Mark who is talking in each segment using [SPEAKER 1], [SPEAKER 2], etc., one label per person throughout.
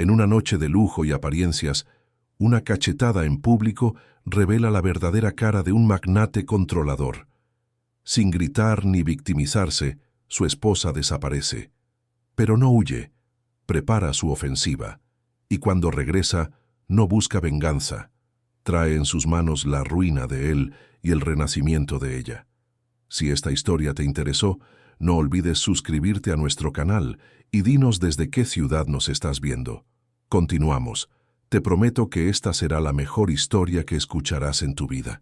[SPEAKER 1] En una noche de lujo y apariencias, una cachetada en público revela la verdadera cara de un magnate controlador. Sin gritar ni victimizarse, su esposa desaparece. Pero no huye, prepara su ofensiva, y cuando regresa, no busca venganza. Trae en sus manos la ruina de él y el renacimiento de ella. Si esta historia te interesó, no olvides suscribirte a nuestro canal y dinos desde qué ciudad nos estás viendo. Continuamos. Te prometo que esta será la mejor historia que escucharás en tu vida.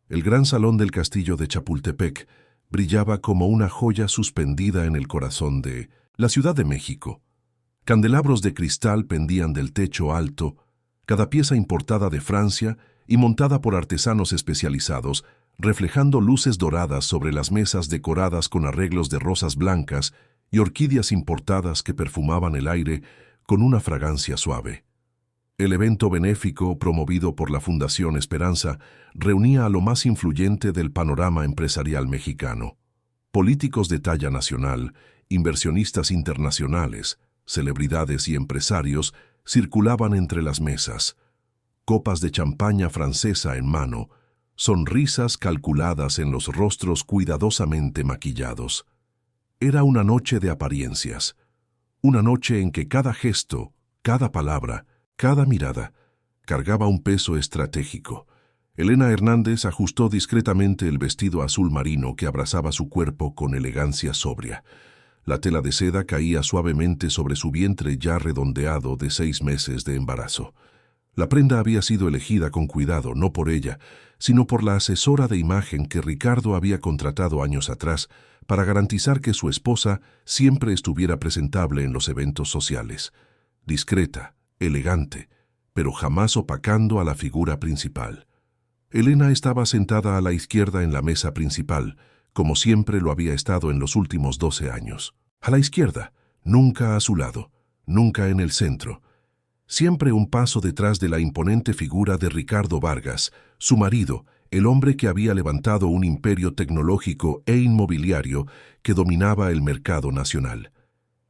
[SPEAKER 1] El gran salón del castillo de Chapultepec brillaba como una joya suspendida en el corazón de la Ciudad de México. Candelabros de cristal pendían del techo alto, cada pieza importada de Francia y montada por artesanos especializados, reflejando luces doradas sobre las mesas decoradas con arreglos de rosas blancas y orquídeas importadas que perfumaban el aire con una fragancia suave. El evento benéfico promovido por la Fundación Esperanza reunía a lo más influyente del panorama empresarial mexicano. Políticos de talla nacional, inversionistas internacionales, celebridades y empresarios circulaban entre las mesas. Copas de champaña francesa en mano, sonrisas calculadas en los rostros cuidadosamente maquillados. Era una noche de apariencias, una noche en que cada gesto, cada palabra, cada mirada cargaba un peso estratégico. Elena Hernández ajustó discretamente el vestido azul marino que abrazaba su cuerpo con elegancia sobria. La tela de seda caía suavemente sobre su vientre ya redondeado de 6 meses de embarazo. La prenda había sido elegida con cuidado, no por ella, sino por la asesora de imagen que Ricardo había contratado años atrás para garantizar que su esposa siempre estuviera presentable en los eventos sociales. Discreta, elegante, pero jamás opacando a la figura principal. Elena estaba sentada a la izquierda en la mesa principal, como siempre lo había estado en los últimos 12 años. A la izquierda, nunca a su lado, nunca en el centro. Siempre un paso detrás de la imponente figura de Ricardo Vargas, su marido, el hombre que había levantado un imperio tecnológico e inmobiliario que dominaba el mercado nacional.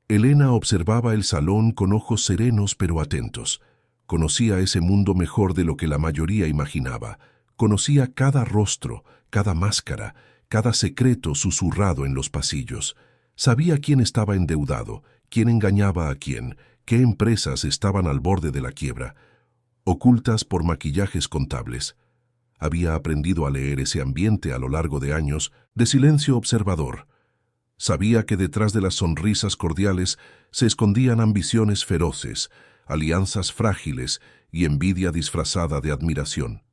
[SPEAKER 1] Elena observaba el salón con ojos serenos pero atentos. Conocía ese mundo mejor de lo que la mayoría imaginaba. Conocía cada rostro, cada máscara, cada secreto susurrado en los pasillos. Sabía quién estaba endeudado, quién engañaba a quién, qué empresas estaban al borde de la quiebra, ocultas por maquillajes contables. Había aprendido a leer ese ambiente a lo largo de años de silencio observador. Sabía que detrás de las sonrisas cordiales se escondían ambiciones feroces, alianzas frágiles y envidia disfrazada de admiración.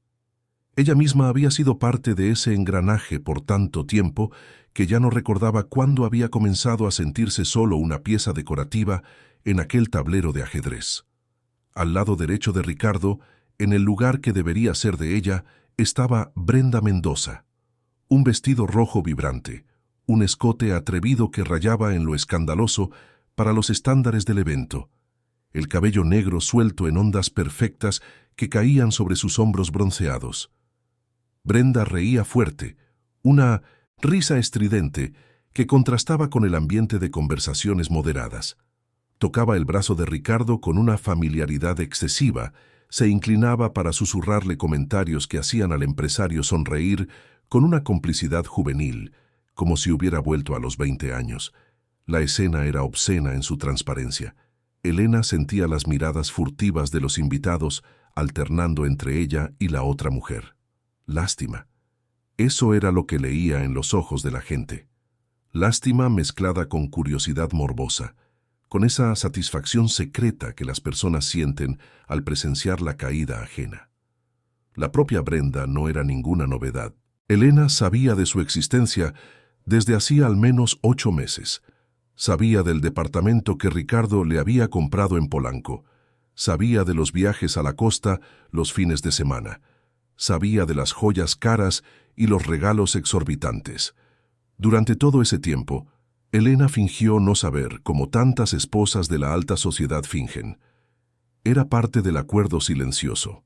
[SPEAKER 1] Ella misma había sido parte de ese engranaje por tanto tiempo que ya no recordaba cuándo había comenzado a sentirse solo una pieza decorativa en aquel tablero de ajedrez. Al lado derecho de Ricardo, en el lugar que debería ser de ella, estaba Brenda Mendoza. Un vestido rojo vibrante, un escote atrevido que rayaba en lo escandaloso para los estándares del evento, el cabello negro suelto en ondas perfectas que caían sobre sus hombros bronceados. Brenda reía fuerte, una risa estridente que contrastaba con el ambiente de conversaciones moderadas. Tocaba el brazo de Ricardo con una familiaridad excesiva, se inclinaba para susurrarle comentarios que hacían al empresario sonreír con una complicidad juvenil, como si hubiera vuelto a los 20 años. La escena era obscena en su transparencia. Elena sentía las miradas furtivas de los invitados alternando entre ella y la otra mujer. Lástima. Eso era lo que leía en los ojos de la gente. Lástima mezclada con curiosidad morbosa, con esa satisfacción secreta que las personas sienten al presenciar la caída ajena. La propia Brenda no era ninguna novedad. Elena sabía de su existencia desde hacía al menos 8 meses. Sabía del departamento que Ricardo le había comprado en Polanco. Sabía de los viajes a la costa los fines de semana. Sabía de las joyas caras y los regalos exorbitantes. Durante todo ese tiempo, Elena fingió no saber, como tantas esposas de la alta sociedad fingen. Era parte del acuerdo silencioso.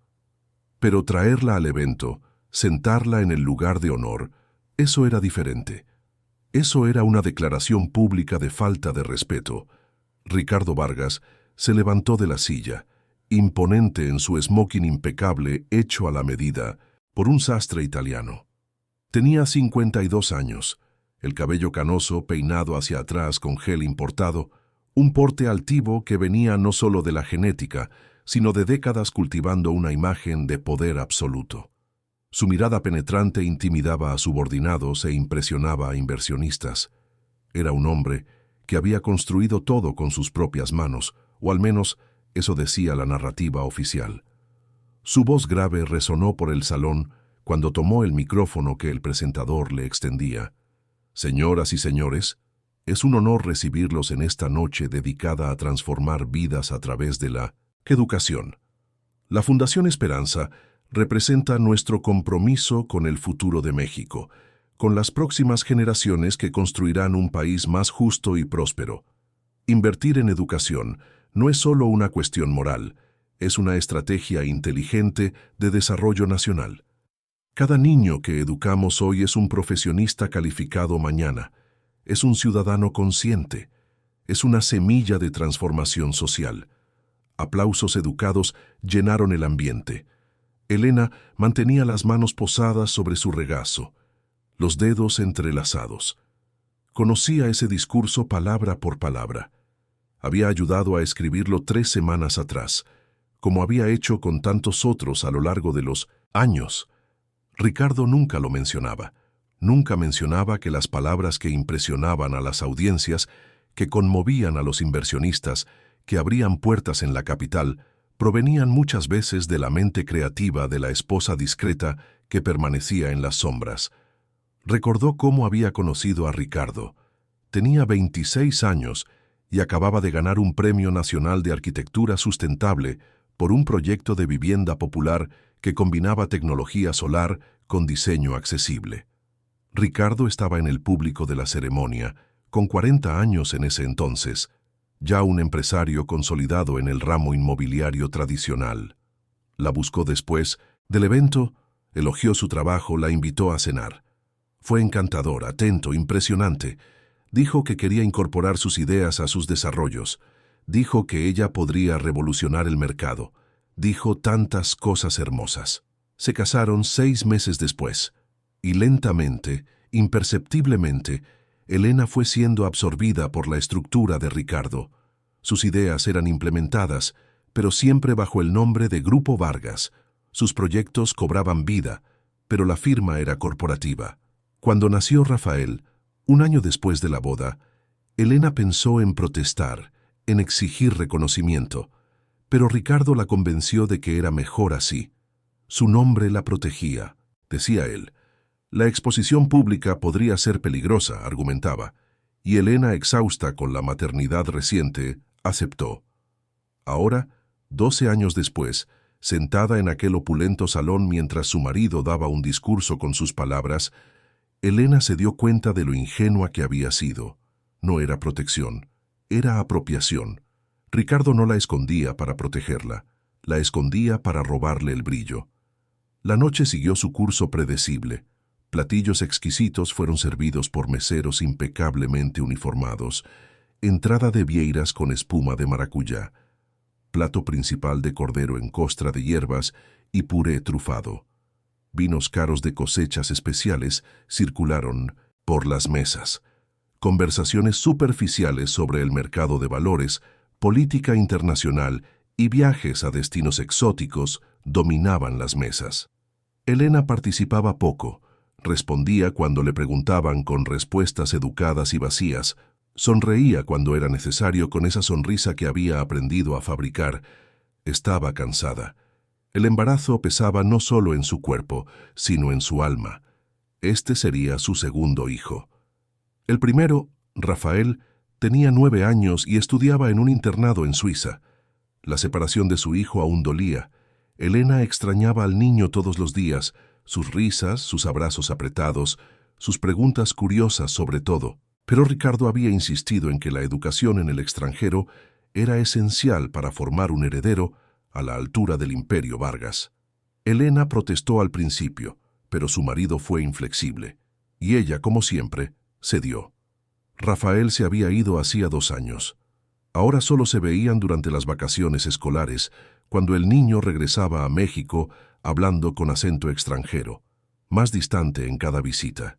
[SPEAKER 1] Pero traerla al evento, sentarla en el lugar de honor, eso era diferente. Eso era una declaración pública de falta de respeto. Ricardo Vargas Se levantó de la silla, imponente en su smoking impecable hecho a la medida por un sastre italiano. Tenía 52 años, el cabello canoso peinado hacia atrás con gel importado, un porte altivo que venía no solo de la genética, sino de décadas cultivando una imagen de poder absoluto. Su mirada penetrante intimidaba a subordinados e impresionaba a inversionistas. Era un hombre que había construido todo con sus propias manos, o al menos eso decía la narrativa oficial. Su voz grave resonó por el salón cuando tomó el micrófono que el presentador le extendía. Señoras y señores, es un honor recibirlos en esta noche dedicada a transformar vidas a través de la educación. La Fundación Esperanza representa nuestro compromiso con el futuro de México, con las próximas generaciones que construirán un país más justo y próspero. Invertir en educación no es solo una cuestión moral, es una estrategia inteligente de desarrollo nacional. Cada niño que educamos hoy es un profesionista calificado mañana, es un ciudadano consciente, es una semilla de transformación social. Aplausos educados llenaron el ambiente. Elena mantenía las manos posadas sobre su regazo, los dedos entrelazados. Conocía ese discurso palabra por palabra. Había ayudado a escribirlo 3 semanas atrás, como había hecho con tantos otros a lo largo de los años. Ricardo nunca lo mencionaba. Nunca mencionaba que las palabras que impresionaban a las audiencias, que conmovían a los inversionistas, que abrían puertas en la capital, provenían muchas veces de la mente creativa de la esposa discreta que permanecía en las sombras. Recordó cómo había conocido a Ricardo. Tenía 26 años y acababa de ganar un Premio Nacional de Arquitectura Sustentable por un proyecto de vivienda popular que combinaba tecnología solar con diseño accesible. Ricardo estaba en el público de la ceremonia, con 40 años en ese entonces, ya un empresario consolidado en el ramo inmobiliario tradicional. La buscó después del evento, elogió su trabajo, la invitó a cenar. Fue encantador, atento, impresionante. Dijo que quería incorporar sus ideas a sus desarrollos. Dijo que ella podría revolucionar el mercado. Dijo tantas cosas hermosas. Se casaron 6 meses después. Y lentamente, imperceptiblemente, Elena fue siendo absorbida por la estructura de Ricardo. Sus ideas eran implementadas, pero siempre bajo el nombre de Grupo Vargas. Sus proyectos cobraban vida, pero la firma era corporativa. Cuando nació Rafael, un año después de la boda, Elena pensó en protestar, en exigir reconocimiento, pero Ricardo la convenció de que era mejor así. Su nombre la protegía, decía él. La exposición pública podría ser peligrosa, argumentaba, y Elena, exhausta con la maternidad reciente, aceptó. Ahora, 12 años después, sentada en aquel opulento salón mientras su marido daba un discurso con sus palabras, Elena se dio cuenta de lo ingenua que había sido. No era protección, era apropiación. Ricardo no la escondía para protegerla, la escondía para robarle el brillo. La noche siguió su curso predecible. Platillos exquisitos fueron servidos por meseros impecablemente uniformados, entrada de vieiras con espuma de maracuyá, plato principal de cordero en costra de hierbas y puré trufado. Vinos caros de cosechas especiales circularon por las mesas. Conversaciones superficiales sobre el mercado de valores, política internacional y viajes a destinos exóticos dominaban las mesas. Elena participaba poco. Respondía cuando le preguntaban con respuestas educadas y vacías. Sonreía cuando era necesario con esa sonrisa que había aprendido a fabricar. Estaba cansada. El embarazo pesaba no solo en su cuerpo, sino en su alma. Este sería su segundo hijo. El primero, Rafael, tenía 9 años y estudiaba en un internado en Suiza. La separación de su hijo aún dolía. Elena extrañaba al niño todos los días, sus risas, sus abrazos apretados, sus preguntas curiosas sobre todo. Pero Ricardo había insistido en que la educación en el extranjero era esencial para formar un heredero a la altura del Imperio Vargas. Elena protestó al principio, pero su marido fue inflexible, y ella, como siempre, cedió. Rafael se había ido hacía 2 años. Ahora solo se veían durante las vacaciones escolares, cuando el niño regresaba a México hablando con acento extranjero, más distante en cada visita.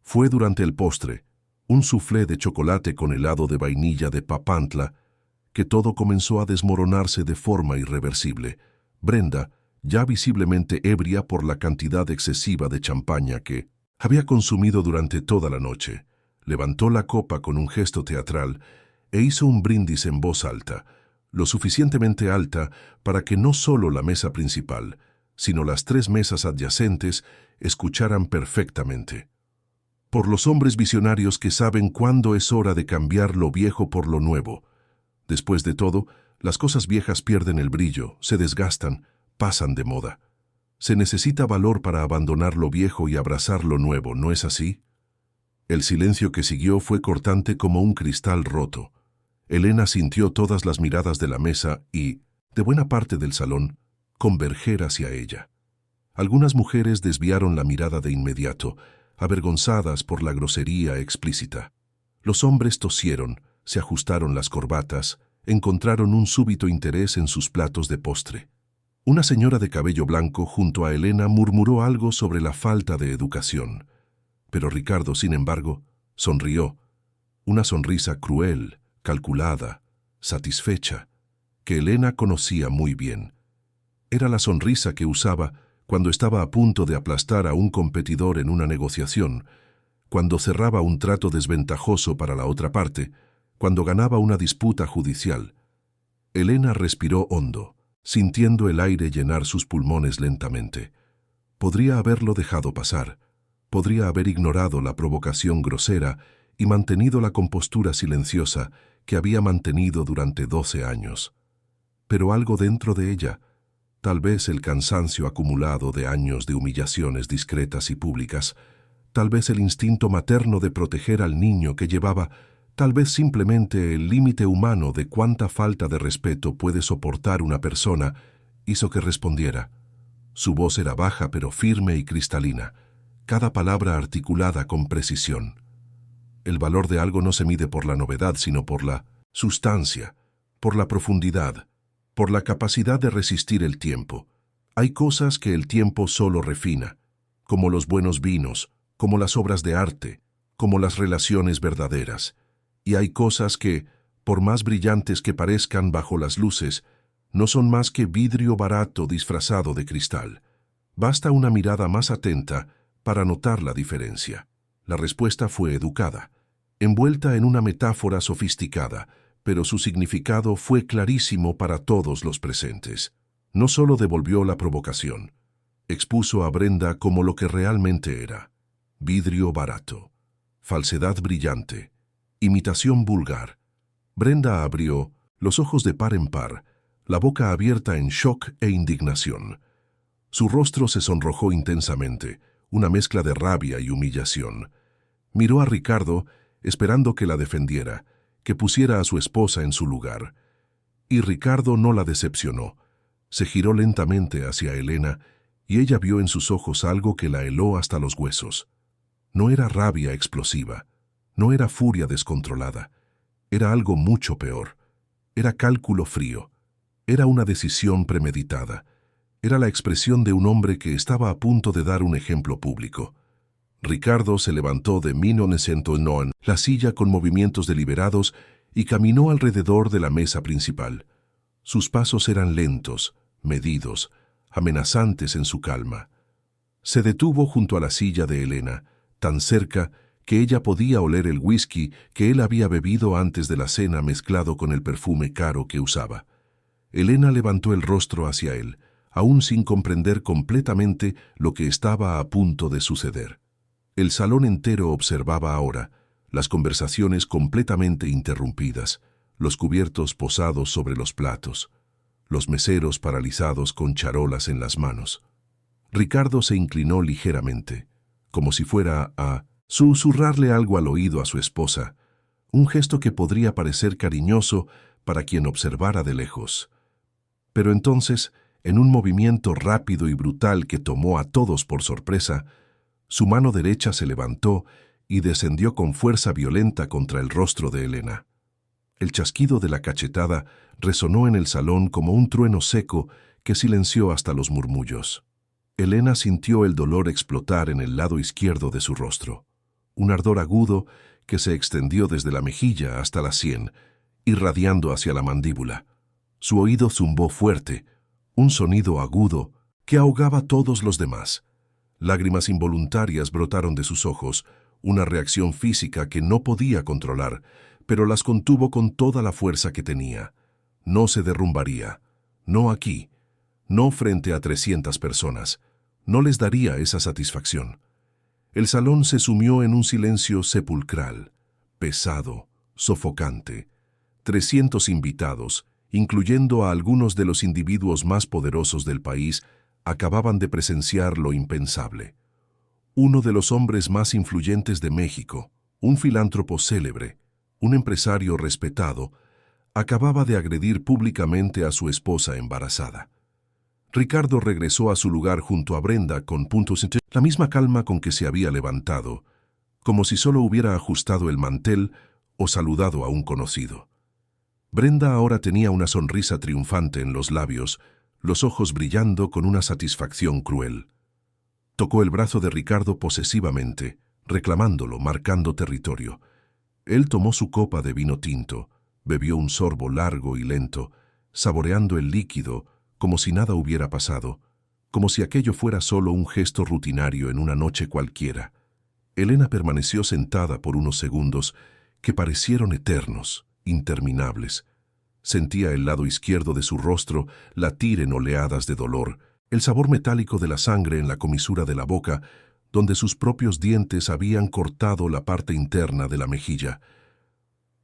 [SPEAKER 1] Fue durante el postre, un soufflé de chocolate con helado de vainilla de Papantla, que todo comenzó a desmoronarse de forma irreversible. Brenda, ya visiblemente ebria por la cantidad excesiva de champaña que había consumido durante toda la noche, levantó la copa con un gesto teatral e hizo un brindis en voz alta, lo suficientemente alta para que no solo la mesa principal, sino las 3 mesas adyacentes escucharan perfectamente. Por los hombres visionarios que saben cuándo es hora de cambiar lo viejo por lo nuevo. Después de todo, las cosas viejas pierden el brillo, se desgastan, pasan de moda. Se necesita valor para abandonar lo viejo y abrazar lo nuevo, ¿no es así? El silencio que siguió fue cortante como un cristal roto. Elena sintió todas las miradas de la mesa y, de buena parte del salón, converger hacia ella. Algunas mujeres desviaron la mirada de inmediato, avergonzadas por la grosería explícita. Los hombres tosieron, se ajustaron las corbatas, encontraron un súbito interés en sus platos de postre. Una señora de cabello blanco junto a Elena murmuró algo sobre la falta de educación. Pero Ricardo, sin embargo, sonrió. Una sonrisa cruel, calculada, satisfecha, que Elena conocía muy bien. Era la sonrisa que usaba cuando estaba a punto de aplastar a un competidor en una negociación, cuando cerraba un trato desventajoso para la otra parte, cuando ganaba una disputa judicial. Elena respiró hondo, sintiendo el aire llenar sus pulmones lentamente. Podría haberlo dejado pasar, podría haber ignorado la provocación grosera y mantenido la compostura silenciosa que había mantenido durante 12 años. Pero algo dentro de ella, tal vez el cansancio acumulado de años de humillaciones discretas y públicas, tal vez el instinto materno de proteger al niño que llevaba, tal vez simplemente el límite humano de cuánta falta de respeto puede soportar una persona, hizo que respondiera. Su voz era baja pero firme y cristalina, cada palabra articulada con precisión. El valor de algo no se mide por la novedad, sino por la sustancia, por la profundidad, por la capacidad de resistir el tiempo. Hay cosas que el tiempo solo refina, como los buenos vinos, como las obras de arte, como las relaciones verdaderas. Y hay cosas que, por más brillantes que parezcan bajo las luces, no son más que vidrio barato disfrazado de cristal. Basta una mirada más atenta para notar la diferencia. La respuesta fue educada, envuelta en una metáfora sofisticada, pero su significado fue clarísimo para todos los presentes. No solo devolvió la provocación, expuso a Brenda como lo que realmente era: vidrio barato, falsedad brillante, imitación vulgar. Brenda abrió, los ojos de par en par, la boca abierta en shock e indignación. Su rostro se sonrojó intensamente, una mezcla de rabia y humillación. Miró a Ricardo, esperando que la defendiera, que pusiera a su esposa en su lugar. Y Ricardo no la decepcionó. Se giró lentamente hacia Elena y ella vio en sus ojos algo que la heló hasta los huesos. No era rabia explosiva, no era furia descontrolada, era algo mucho peor. Era cálculo frío, era una decisión premeditada, era la expresión de un hombre que estaba a punto de dar un ejemplo público. Ricardo se levantó de la silla con movimientos deliberados y caminó alrededor de la mesa principal. Sus pasos eran lentos, medidos, amenazantes en su calma. Se detuvo junto a la silla de Elena, tan cerca que ella podía oler el whisky que él había bebido antes de la cena mezclado con el perfume caro que usaba. Elena levantó el rostro hacia él, aún sin comprender completamente lo que estaba a punto de suceder. El salón entero observaba ahora, las conversaciones completamente interrumpidas, los cubiertos posados sobre los platos, los meseros paralizados con charolas en las manos. Ricardo se inclinó ligeramente, como si fuera a susurrarle algo al oído a su esposa, un gesto que podría parecer cariñoso para quien observara de lejos. Pero entonces, en un movimiento rápido y brutal que tomó a todos por sorpresa, su mano derecha se levantó y descendió con fuerza violenta contra el rostro de Elena. El chasquido de la cachetada resonó en el salón como un trueno seco que silenció hasta los murmullos. Elena sintió el dolor explotar en el lado izquierdo de su rostro, un ardor agudo que se extendió desde la mejilla hasta la sien, irradiando hacia la mandíbula. Su oído zumbó fuerte, un sonido agudo que ahogaba todos los demás. Lágrimas involuntarias brotaron de sus ojos, una reacción física que no podía controlar, pero las contuvo con toda la fuerza que tenía. No se derrumbaría, no aquí, no frente a 300 personas. No les daría esa satisfacción. El salón se sumió en un silencio sepulcral, pesado, sofocante. 300 invitados, incluyendo a algunos de los individuos más poderosos del país, acababan de presenciar lo impensable. Uno de los hombres más influyentes de México, un filántropo célebre, un empresario respetado, acababa de agredir públicamente a su esposa embarazada. Ricardo regresó a su lugar junto a Brenda con la misma calma con que se había levantado, como si solo hubiera ajustado el mantel o saludado a un conocido. Brenda ahora tenía una sonrisa triunfante en los labios, los ojos brillando con una satisfacción cruel. Tocó el brazo de Ricardo posesivamente, reclamándolo, marcando territorio. Él tomó su copa de vino tinto, bebió un sorbo largo y lento, saboreando el líquido, como si nada hubiera pasado, como si aquello fuera solo un gesto rutinario en una noche cualquiera. Elena permaneció sentada por unos segundos que parecieron eternos, interminables. Sentía el lado izquierdo de su rostro latir en oleadas de dolor, el sabor metálico de la sangre en la comisura de la boca, donde sus propios dientes habían cortado la parte interna de la mejilla.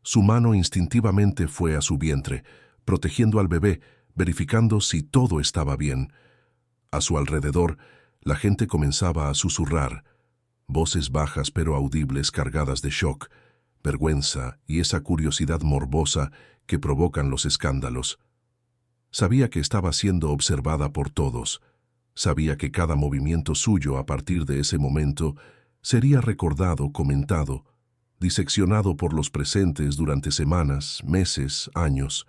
[SPEAKER 1] Su mano instintivamente fue a su vientre, protegiendo al bebé, verificando si todo estaba bien. A su alrededor, la gente comenzaba a susurrar, voces bajas pero audibles cargadas de shock, vergüenza y esa curiosidad morbosa que provocan los escándalos. Sabía que estaba siendo observada por todos. Sabía que cada movimiento suyo a partir de ese momento sería recordado, comentado, diseccionado por los presentes durante semanas, meses, años.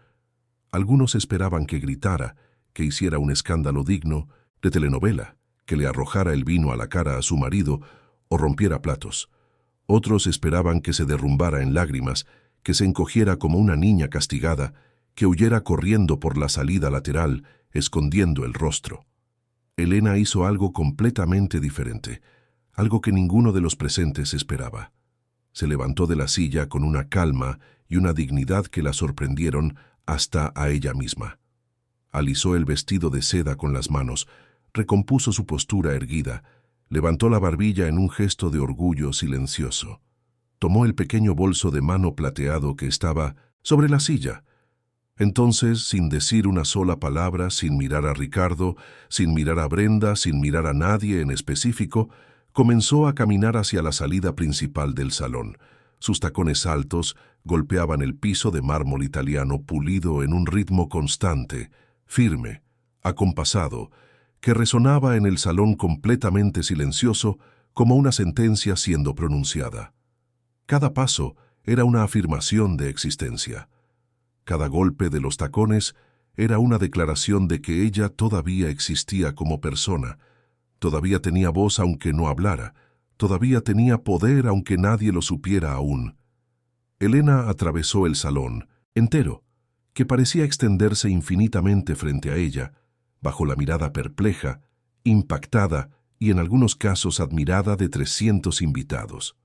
[SPEAKER 1] Algunos esperaban que gritara, que hiciera un escándalo digno de telenovela, que le arrojara el vino a la cara a su marido o rompiera platos. Otros esperaban que se derrumbara en lágrimas, que se encogiera como una niña castigada, que huyera corriendo por la salida lateral, escondiendo el rostro. Elena hizo algo completamente diferente, algo que ninguno de los presentes esperaba. Se levantó de la silla con una calma y una dignidad que la sorprendieron hasta a ella misma. Alisó el vestido de seda con las manos, recompuso su postura erguida, levantó la barbilla en un gesto de orgullo silencioso. Tomó el pequeño bolso de mano plateado que estaba sobre la silla. Entonces, sin decir una sola palabra, sin mirar a Ricardo, sin mirar a Brenda, sin mirar a nadie en específico, comenzó a caminar hacia la salida principal del salón. Sus tacones altos golpeaban el piso de mármol italiano pulido en un ritmo constante, firme, acompasado, que resonaba en el salón completamente silencioso como una sentencia siendo pronunciada. Cada paso era una afirmación de existencia. Cada golpe de los tacones era una declaración de que ella todavía existía como persona, todavía tenía voz aunque no hablara, todavía tenía poder aunque nadie lo supiera aún. Elena atravesó el salón, entero, que parecía extenderse infinitamente frente a ella, bajo la mirada perpleja, impactada y en algunos casos admirada de 300 invitados.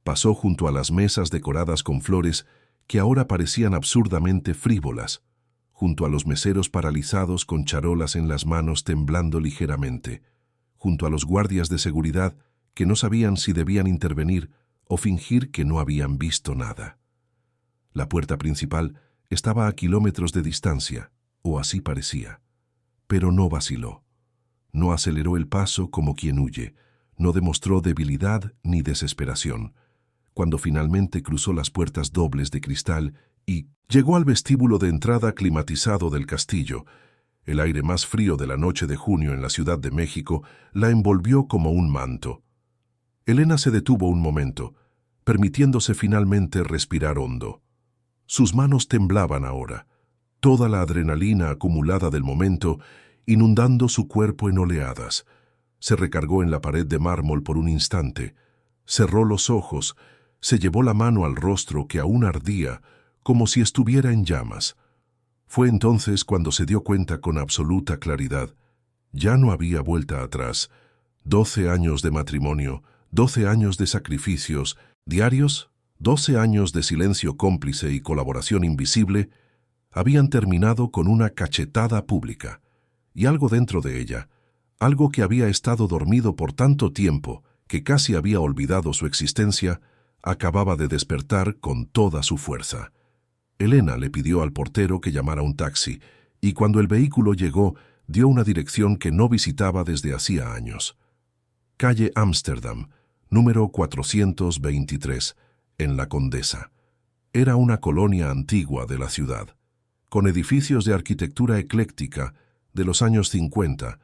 [SPEAKER 1] Pasó junto a las mesas decoradas con flores que ahora parecían absurdamente frívolas, junto a los meseros paralizados con charolas en las manos temblando ligeramente, junto a los guardias de seguridad que no sabían si debían intervenir o fingir que no habían visto nada. La puerta principal estaba a kilómetros de distancia, o así parecía. Pero no vaciló. No aceleró el paso como quien huye, no demostró debilidad ni desesperación. Cuando finalmente cruzó las puertas dobles de cristal y llegó al vestíbulo de entrada climatizado del castillo, el aire más frío de la noche de junio en la Ciudad de México la envolvió como un manto. Elena se detuvo un momento, permitiéndose finalmente respirar hondo. Sus manos temblaban ahora, toda la adrenalina acumulada del momento inundando su cuerpo en oleadas. Se recargó en la pared de mármol por un instante, cerró los ojos, se llevó la mano al rostro que aún ardía, como si estuviera en llamas. Fue entonces cuando se dio cuenta con absoluta claridad. Ya no había vuelta atrás. 12 años de matrimonio, 12 años de sacrificios diarios, 12 años de silencio cómplice y colaboración invisible, habían terminado con una cachetada pública. Y algo dentro de ella, algo que había estado dormido por tanto tiempo que casi había olvidado su existencia, acababa de despertar con toda su fuerza. Elena le pidió al portero que llamara un taxi, y cuando el vehículo llegó, dio una dirección que no visitaba desde hacía años. Calle Ámsterdam, número 423, en La Condesa. Era una colonia antigua de la ciudad, con edificios de arquitectura ecléctica de los años 50,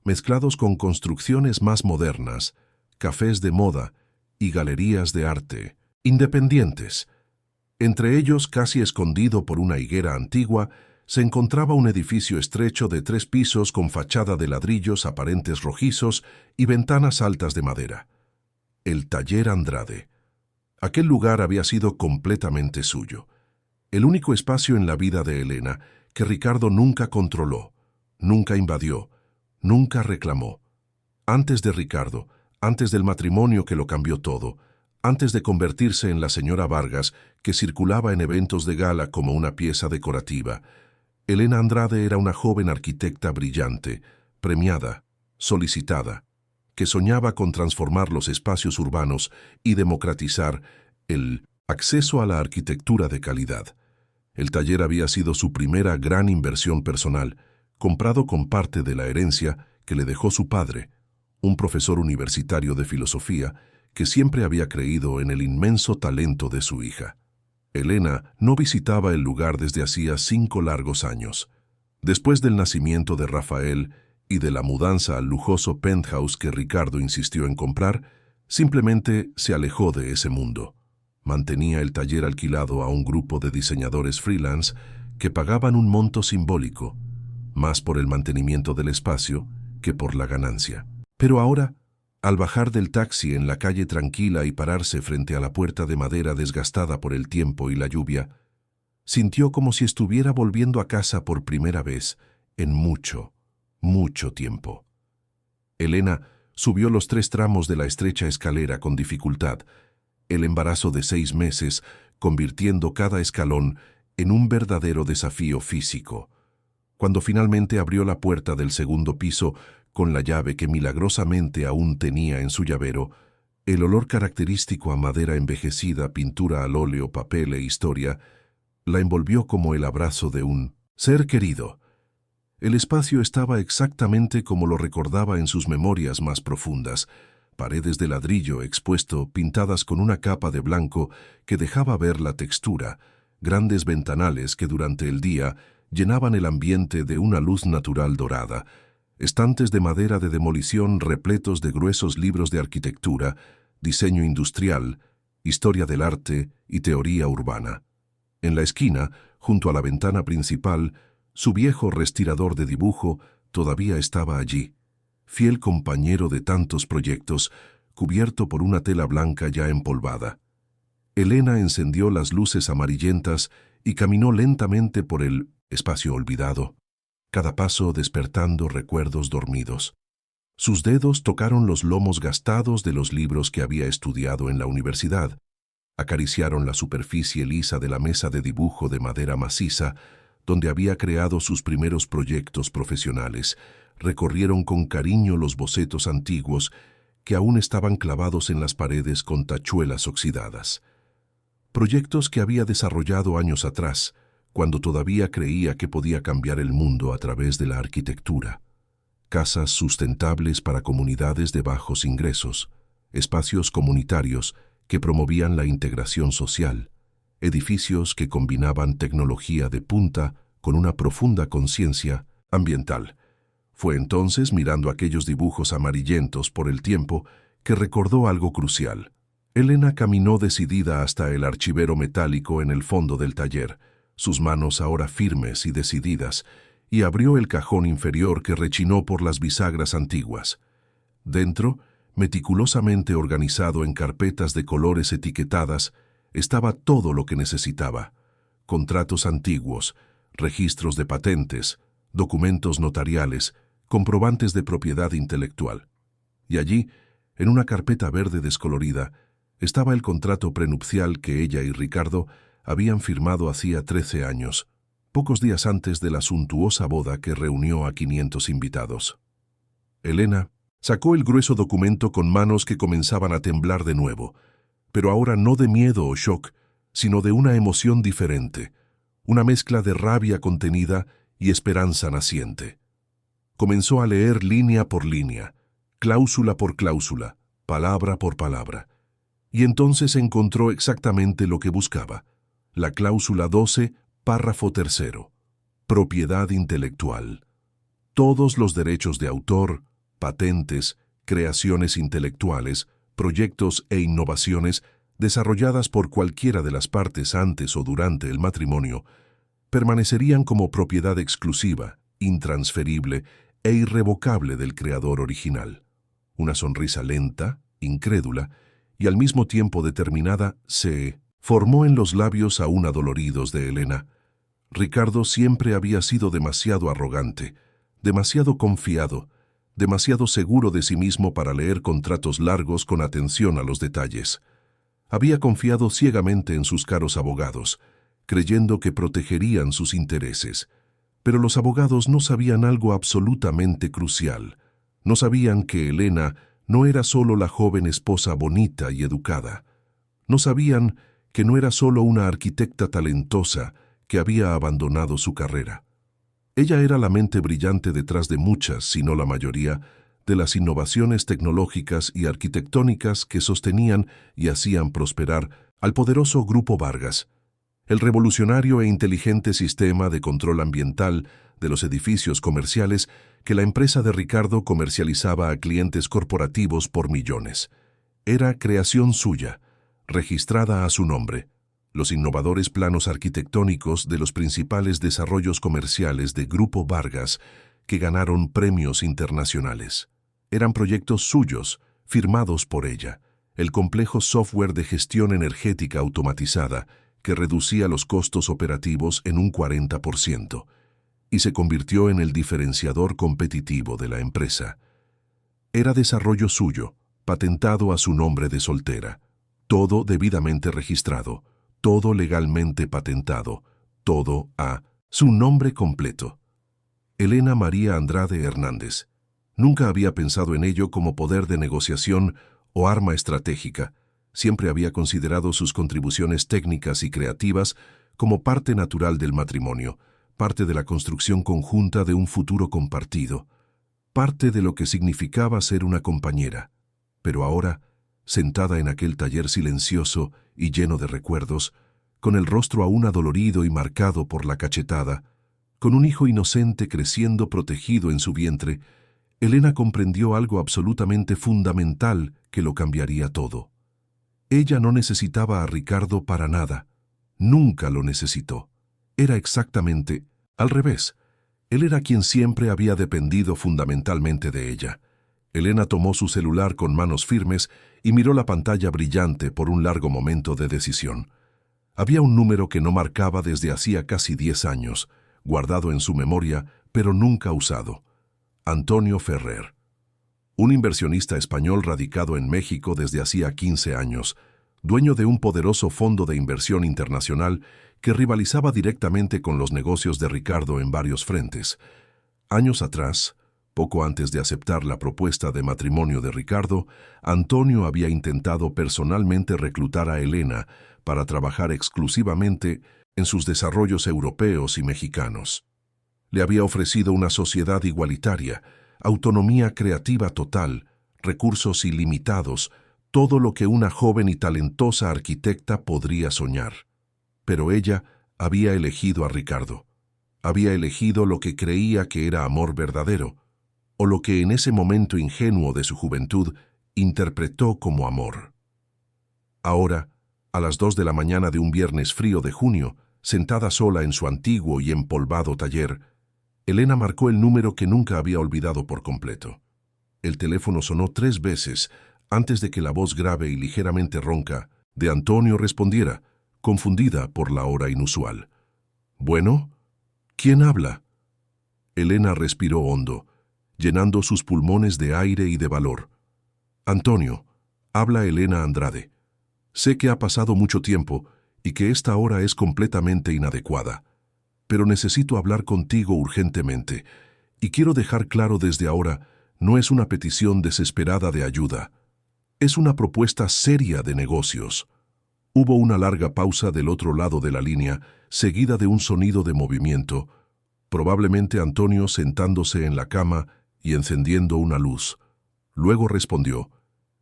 [SPEAKER 1] mezclados con construcciones más modernas, cafés de moda y galerías de arte independientes. Entre ellos, casi escondido por una higuera antigua, se encontraba un edificio estrecho de 3 pisos con fachada de ladrillos aparentes rojizos y ventanas altas de madera. El Taller Andrade. Aquel lugar había sido completamente suyo. El único espacio en la vida de Elena que Ricardo nunca controló, nunca invadió, nunca reclamó. Antes de Ricardo, antes del matrimonio que lo cambió todo, antes de convertirse en la señora Vargas, que circulaba en eventos de gala como una pieza decorativa, Elena Andrade era una joven arquitecta brillante, premiada, solicitada, que soñaba con transformar los espacios urbanos y democratizar el acceso a la arquitectura de calidad. El taller había sido su primera gran inversión personal, comprado con parte de la herencia que le dejó su padre, un profesor universitario de filosofía que siempre había creído en el inmenso talento de su hija. Elena no visitaba el lugar desde hacía 5 largos años. Después del nacimiento de Rafael y de la mudanza al lujoso penthouse que Ricardo insistió en comprar, simplemente se alejó de ese mundo. Mantenía el taller alquilado a un grupo de diseñadores freelance que pagaban un monto simbólico, más por el mantenimiento del espacio que por la ganancia. Pero ahora, al bajar del taxi en la calle tranquila y pararse frente a la puerta de madera desgastada por el tiempo y la lluvia, sintió como si estuviera volviendo a casa por primera vez en mucho, mucho tiempo. Elena subió los 3 tramos de la estrecha escalera con dificultad, el embarazo de 6 meses convirtiendo cada escalón en un verdadero desafío físico. Cuando finalmente abrió la puerta del segundo piso con la llave que milagrosamente aún tenía en su llavero, el olor característico a madera envejecida, pintura al óleo, papel e historia, la envolvió como el abrazo de un ser querido. El espacio estaba exactamente como lo recordaba en sus memorias más profundas, paredes de ladrillo expuesto pintadas con una capa de blanco que dejaba ver la textura, grandes ventanales que durante el día llenaban el ambiente de una luz natural dorada, estantes de madera de demolición repletos de gruesos libros de arquitectura, diseño industrial, historia del arte y teoría urbana. En la esquina, junto a la ventana principal, su viejo respirador de dibujo todavía estaba allí, fiel compañero de tantos proyectos, cubierto por una tela blanca ya empolvada. Elena encendió las luces amarillentas y caminó lentamente por el espacio olvidado, cada paso despertando recuerdos dormidos. Sus dedos tocaron los lomos gastados de los libros que había estudiado en la universidad, acariciaron la superficie lisa de la mesa de dibujo de madera maciza, donde había creado sus primeros proyectos profesionales, recorrieron con cariño los bocetos antiguos que aún estaban clavados en las paredes con tachuelas oxidadas. Proyectos que había desarrollado años atrás, cuando todavía creía que podía cambiar el mundo a través de la arquitectura. Casas sustentables para comunidades de bajos ingresos, espacios comunitarios que promovían la integración social, edificios que combinaban tecnología de punta con una profunda conciencia ambiental. Fue entonces, mirando aquellos dibujos amarillentos por el tiempo, que recordó algo crucial. Elena caminó decidida hasta el archivero metálico en el fondo del taller, sus manos ahora firmes y decididas, y abrió el cajón inferior que rechinó por las bisagras antiguas. Dentro, meticulosamente organizado en carpetas de colores etiquetadas, estaba todo lo que necesitaba: contratos antiguos, registros de patentes, documentos notariales, comprobantes de propiedad intelectual. Y allí, en una carpeta verde descolorida, estaba el contrato prenupcial que ella y Ricardo habían firmado hacía 13 años, pocos días antes de la suntuosa boda que reunió a 500 invitados. Elena sacó el grueso documento con manos que comenzaban a temblar de nuevo, pero ahora no de miedo o shock, sino de una emoción diferente, una mezcla de rabia contenida y esperanza naciente. Comenzó a leer línea por línea, cláusula por cláusula, palabra por palabra, y entonces encontró exactamente lo que buscaba: la cláusula 12, párrafo 3, propiedad intelectual. Todos los derechos de autor, patentes, creaciones intelectuales, proyectos e innovaciones desarrolladas por cualquiera de las partes antes o durante el matrimonio, permanecerían como propiedad exclusiva, intransferible e irrevocable del creador original. Una sonrisa lenta, incrédula y al mismo tiempo determinada se formó en los labios aún adoloridos de Elena. Ricardo siempre había sido demasiado arrogante, demasiado confiado, demasiado seguro de sí mismo para leer contratos largos con atención a los detalles. Había confiado ciegamente en sus caros abogados, creyendo que protegerían sus intereses. Pero los abogados no sabían algo absolutamente crucial. No sabían que Elena no era solo la joven esposa bonita y educada. No sabían que no era solo una arquitecta talentosa que había abandonado su carrera. Ella era la mente brillante detrás de muchas, si no la mayoría, de las innovaciones tecnológicas y arquitectónicas que sostenían y hacían prosperar al poderoso Grupo Vargas, el revolucionario e inteligente sistema de control ambiental de los edificios comerciales que la empresa de Ricardo comercializaba a clientes corporativos por millones. Era creación suya, registrada a su nombre. Los innovadores planos arquitectónicos de los principales desarrollos comerciales de Grupo Vargas, que ganaron premios internacionales. Eran proyectos suyos, firmados por ella. El complejo software de gestión energética automatizada, que reducía los costos operativos en un 40%, y se convirtió en el diferenciador competitivo de la empresa. Era desarrollo suyo, patentado a su nombre de soltera, todo debidamente registrado, todo legalmente patentado, todo a su nombre completo. Elena María Andrade Hernández. Nunca había pensado en ello como poder de negociación o arma estratégica. Siempre había considerado sus contribuciones técnicas y creativas como parte natural del matrimonio, parte de la construcción conjunta de un futuro compartido, parte de lo que significaba ser una compañera. Pero ahora, sentada en aquel taller silencioso y lleno de recuerdos, con el rostro aún adolorido y marcado por la cachetada, con un hijo inocente creciendo protegido en su vientre, Elena comprendió algo absolutamente fundamental que lo cambiaría todo. Ella no necesitaba a Ricardo para nada. Nunca lo necesitó. Era exactamente al revés. Él era quien siempre había dependido fundamentalmente de ella. Elena tomó su celular con manos firmes y miró la pantalla brillante por un largo momento de decisión. Había un número que no marcaba desde hacía casi 10 años, guardado en su memoria, pero nunca usado. Antonio Ferrer. Un inversionista español radicado en México desde hacía 15 años, dueño de un poderoso fondo de inversión internacional que rivalizaba directamente con los negocios de Ricardo en varios frentes. Años atrás, poco antes de aceptar la propuesta de matrimonio de Ricardo, Antonio había intentado personalmente reclutar a Elena para trabajar exclusivamente en sus desarrollos europeos y mexicanos. Le había ofrecido una sociedad igualitaria, autonomía creativa total, recursos ilimitados, todo lo que una joven y talentosa arquitecta podría soñar. Pero ella había elegido a Ricardo. Había elegido lo que creía que era amor verdadero, o lo que en ese momento ingenuo de su juventud interpretó como amor. Ahora, a las 2 de la mañana de un viernes frío de junio, sentada sola en su antiguo y empolvado taller, Elena marcó el número que nunca había olvidado por completo. El teléfono sonó 3 veces antes de que la voz grave y ligeramente ronca de Antonio respondiera, confundida por la hora inusual. «¿Bueno? ¿Quién habla?» Elena respiró hondo, llenando sus pulmones de aire y de valor. «Antonio», habla Elena Andrade. «Sé que ha pasado mucho tiempo y que esta hora es completamente inadecuada, pero necesito hablar contigo urgentemente, y quiero dejar claro desde ahora, no es una petición desesperada de ayuda. Es una propuesta seria de negocios». Hubo una larga pausa del otro lado de la línea, seguida de un sonido de movimiento, probablemente Antonio sentándose en la cama y encendiendo una luz. Luego respondió,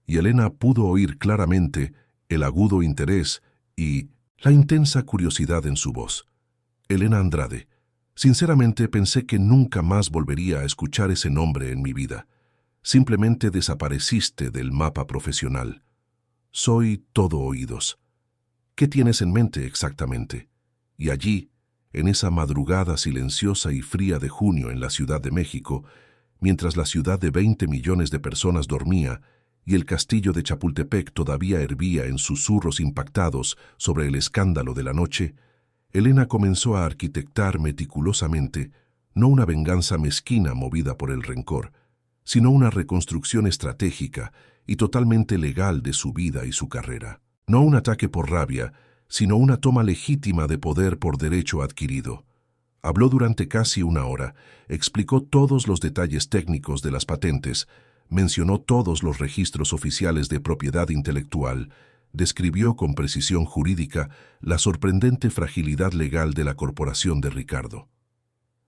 [SPEAKER 1] y Elena pudo oír claramente el agudo interés y la intensa curiosidad en su voz. «Elena Andrade, sinceramente pensé que nunca más volvería a escuchar ese nombre en mi vida. Simplemente desapareciste del mapa profesional. Soy todo oídos. ¿Qué tienes en mente exactamente?» Y allí, en esa madrugada silenciosa y fría de junio en la Ciudad de México, mientras la ciudad de 20 millones de personas dormía y el castillo de Chapultepec todavía hervía en susurros impactados sobre el escándalo de la noche, Elena comenzó a arquitectar meticulosamente no una venganza mezquina movida por el rencor, sino una reconstrucción estratégica y totalmente legal de su vida y su carrera. No un ataque por rabia, sino una toma legítima de poder por derecho adquirido. Habló durante casi una hora, explicó todos los detalles técnicos de las patentes, mencionó todos los registros oficiales de propiedad intelectual, describió con precisión jurídica la sorprendente fragilidad legal de la corporación de Ricardo.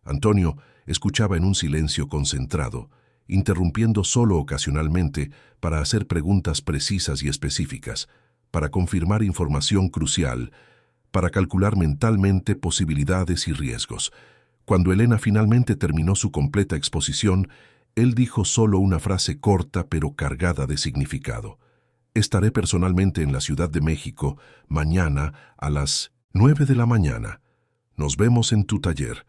[SPEAKER 1] Antonio escuchaba en un silencio concentrado, interrumpiendo solo ocasionalmente para hacer preguntas precisas y específicas, para confirmar información crucial, para calcular mentalmente posibilidades y riesgos. Cuando Elena finalmente terminó su completa exposición, él dijo solo una frase corta pero cargada de significado. «Estaré personalmente en la Ciudad de México mañana a las 9 de la mañana. Nos vemos en tu taller.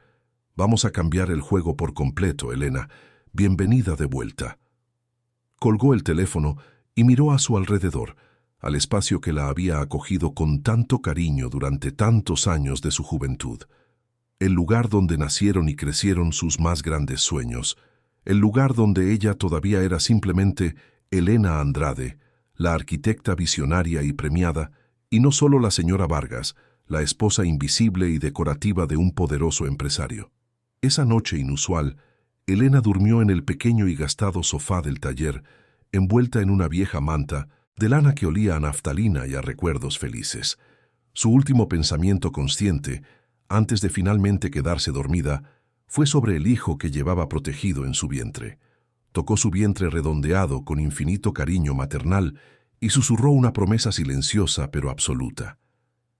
[SPEAKER 1] Vamos a cambiar el juego por completo, Elena. Bienvenida de vuelta». Colgó el teléfono y miró a su alrededor, al espacio que la había acogido con tanto cariño durante tantos años de su juventud. El lugar donde nacieron y crecieron sus más grandes sueños. El lugar donde ella todavía era simplemente Elena Andrade, la arquitecta visionaria y premiada, y no solo la señora Vargas, la esposa invisible y decorativa de un poderoso empresario. Esa noche inusual, Elena durmió en el pequeño y gastado sofá del taller, envuelta en una vieja manta, de lana que olía a naftalina y a recuerdos felices. Su último pensamiento consciente, antes de finalmente quedarse dormida, fue sobre el hijo que llevaba protegido en su vientre. Tocó su vientre redondeado con infinito cariño maternal y susurró una promesa silenciosa pero absoluta.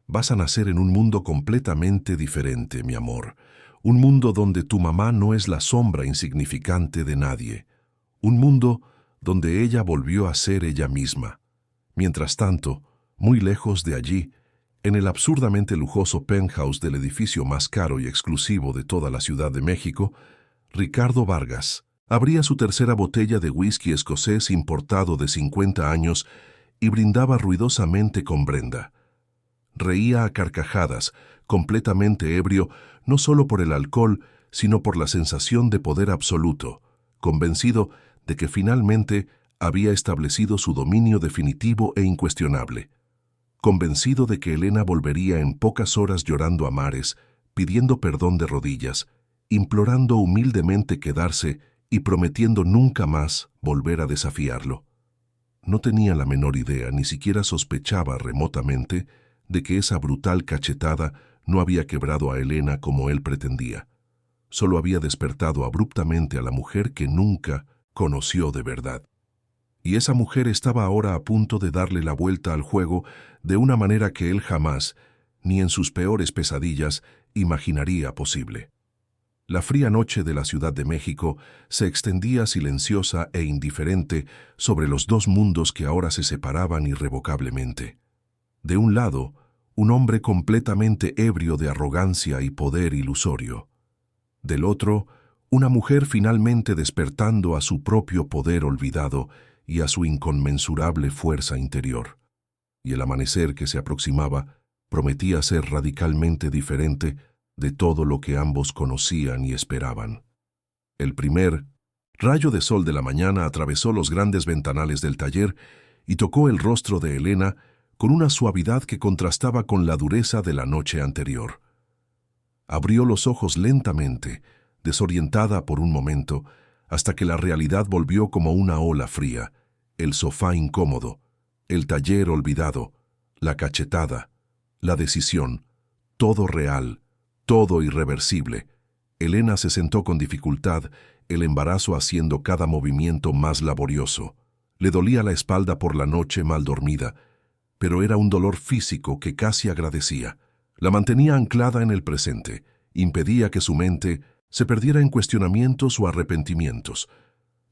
[SPEAKER 1] «Vas a nacer en un mundo completamente diferente, mi amor. Un mundo donde tu mamá no es la sombra insignificante de nadie. Un mundo donde ella volvió a ser ella misma». Mientras tanto, muy lejos de allí, en el absurdamente lujoso penthouse del edificio más caro y exclusivo de toda la Ciudad de México, Ricardo Vargas abría su tercera botella de whisky escocés importado de 50 años y brindaba ruidosamente con Brenda. Reía a carcajadas, completamente ebrio, no solo por el alcohol, sino por la sensación de poder absoluto, convencido de que finalmente había establecido su dominio definitivo e incuestionable, convencido de que Elena volvería en pocas horas llorando a mares, pidiendo perdón de rodillas, implorando humildemente quedarse y prometiendo nunca más volver a desafiarlo. No tenía la menor idea, ni siquiera sospechaba remotamente, de que esa brutal cachetada no había quebrado a Elena como él pretendía. Solo había despertado abruptamente a la mujer que nunca conoció de verdad. Y esa mujer estaba ahora a punto de darle la vuelta al juego de una manera que él jamás, ni en sus peores pesadillas, imaginaría posible. La fría noche de la Ciudad de México se extendía silenciosa e indiferente sobre los dos mundos que ahora se separaban irrevocablemente. De un lado, un hombre completamente ebrio de arrogancia y poder ilusorio. Del otro, una mujer finalmente despertando a su propio poder olvidado y a su inconmensurable fuerza interior. Y el amanecer que se aproximaba prometía ser radicalmente diferente de todo lo que ambos conocían y esperaban. El primer rayo de sol de la mañana atravesó los grandes ventanales del taller y tocó el rostro de Elena con una suavidad que contrastaba con la dureza de la noche anterior. Abrió los ojos lentamente, desorientada por un momento, hasta que la realidad volvió como una ola fría, el sofá incómodo, el taller olvidado, la cachetada, la decisión, todo real, todo irreversible. Elena se sentó con dificultad, el embarazo haciendo cada movimiento más laborioso. Le dolía la espalda por la noche mal dormida, pero era un dolor físico que casi agradecía. La mantenía anclada en el presente, impedía que su mente se perdiera en cuestionamientos o arrepentimientos.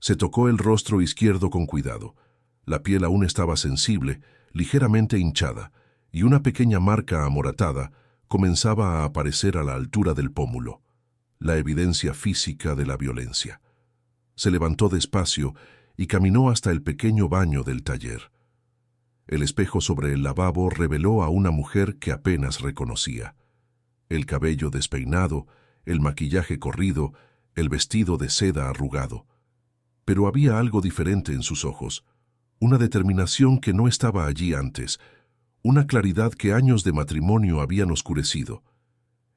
[SPEAKER 1] Se tocó el rostro izquierdo con cuidado. La piel aún estaba sensible, ligeramente hinchada, y una pequeña marca amoratada comenzaba a aparecer a la altura del pómulo, la evidencia física de la violencia. Se levantó despacio y caminó hasta el pequeño baño del taller. El espejo sobre el lavabo reveló a una mujer que apenas reconocía. El cabello despeinado, el maquillaje corrido, el vestido de seda arrugado. Pero había algo diferente en sus ojos, una determinación que no estaba allí antes, una claridad que años de matrimonio habían oscurecido.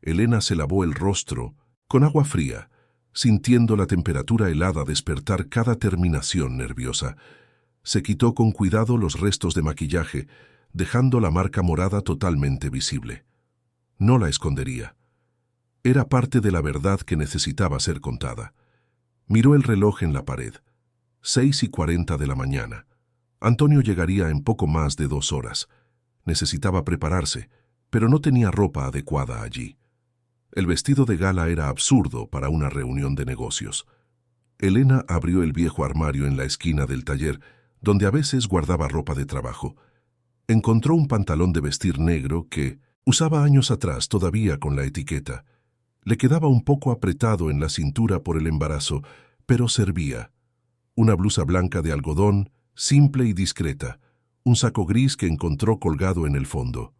[SPEAKER 1] Elena se lavó el rostro con agua fría, sintiendo la temperatura helada despertar cada terminación nerviosa. Se quitó con cuidado los restos de maquillaje, dejando la marca morada totalmente visible. No la escondería. Era parte de la verdad que necesitaba ser contada. Miró el reloj en la pared. 6:40 de la mañana. Antonio llegaría en poco más de 2 horas. Necesitaba prepararse, pero no tenía ropa adecuada allí. El vestido de gala era absurdo para una reunión de negocios. Elena abrió el viejo armario en la esquina del taller, donde a veces guardaba ropa de trabajo. Encontró un pantalón de vestir negro que usaba años atrás todavía con la etiqueta. Le quedaba un poco apretado en la cintura por el embarazo, pero servía. Una blusa blanca de algodón, simple y discreta, un saco gris que encontró colgado en el fondo.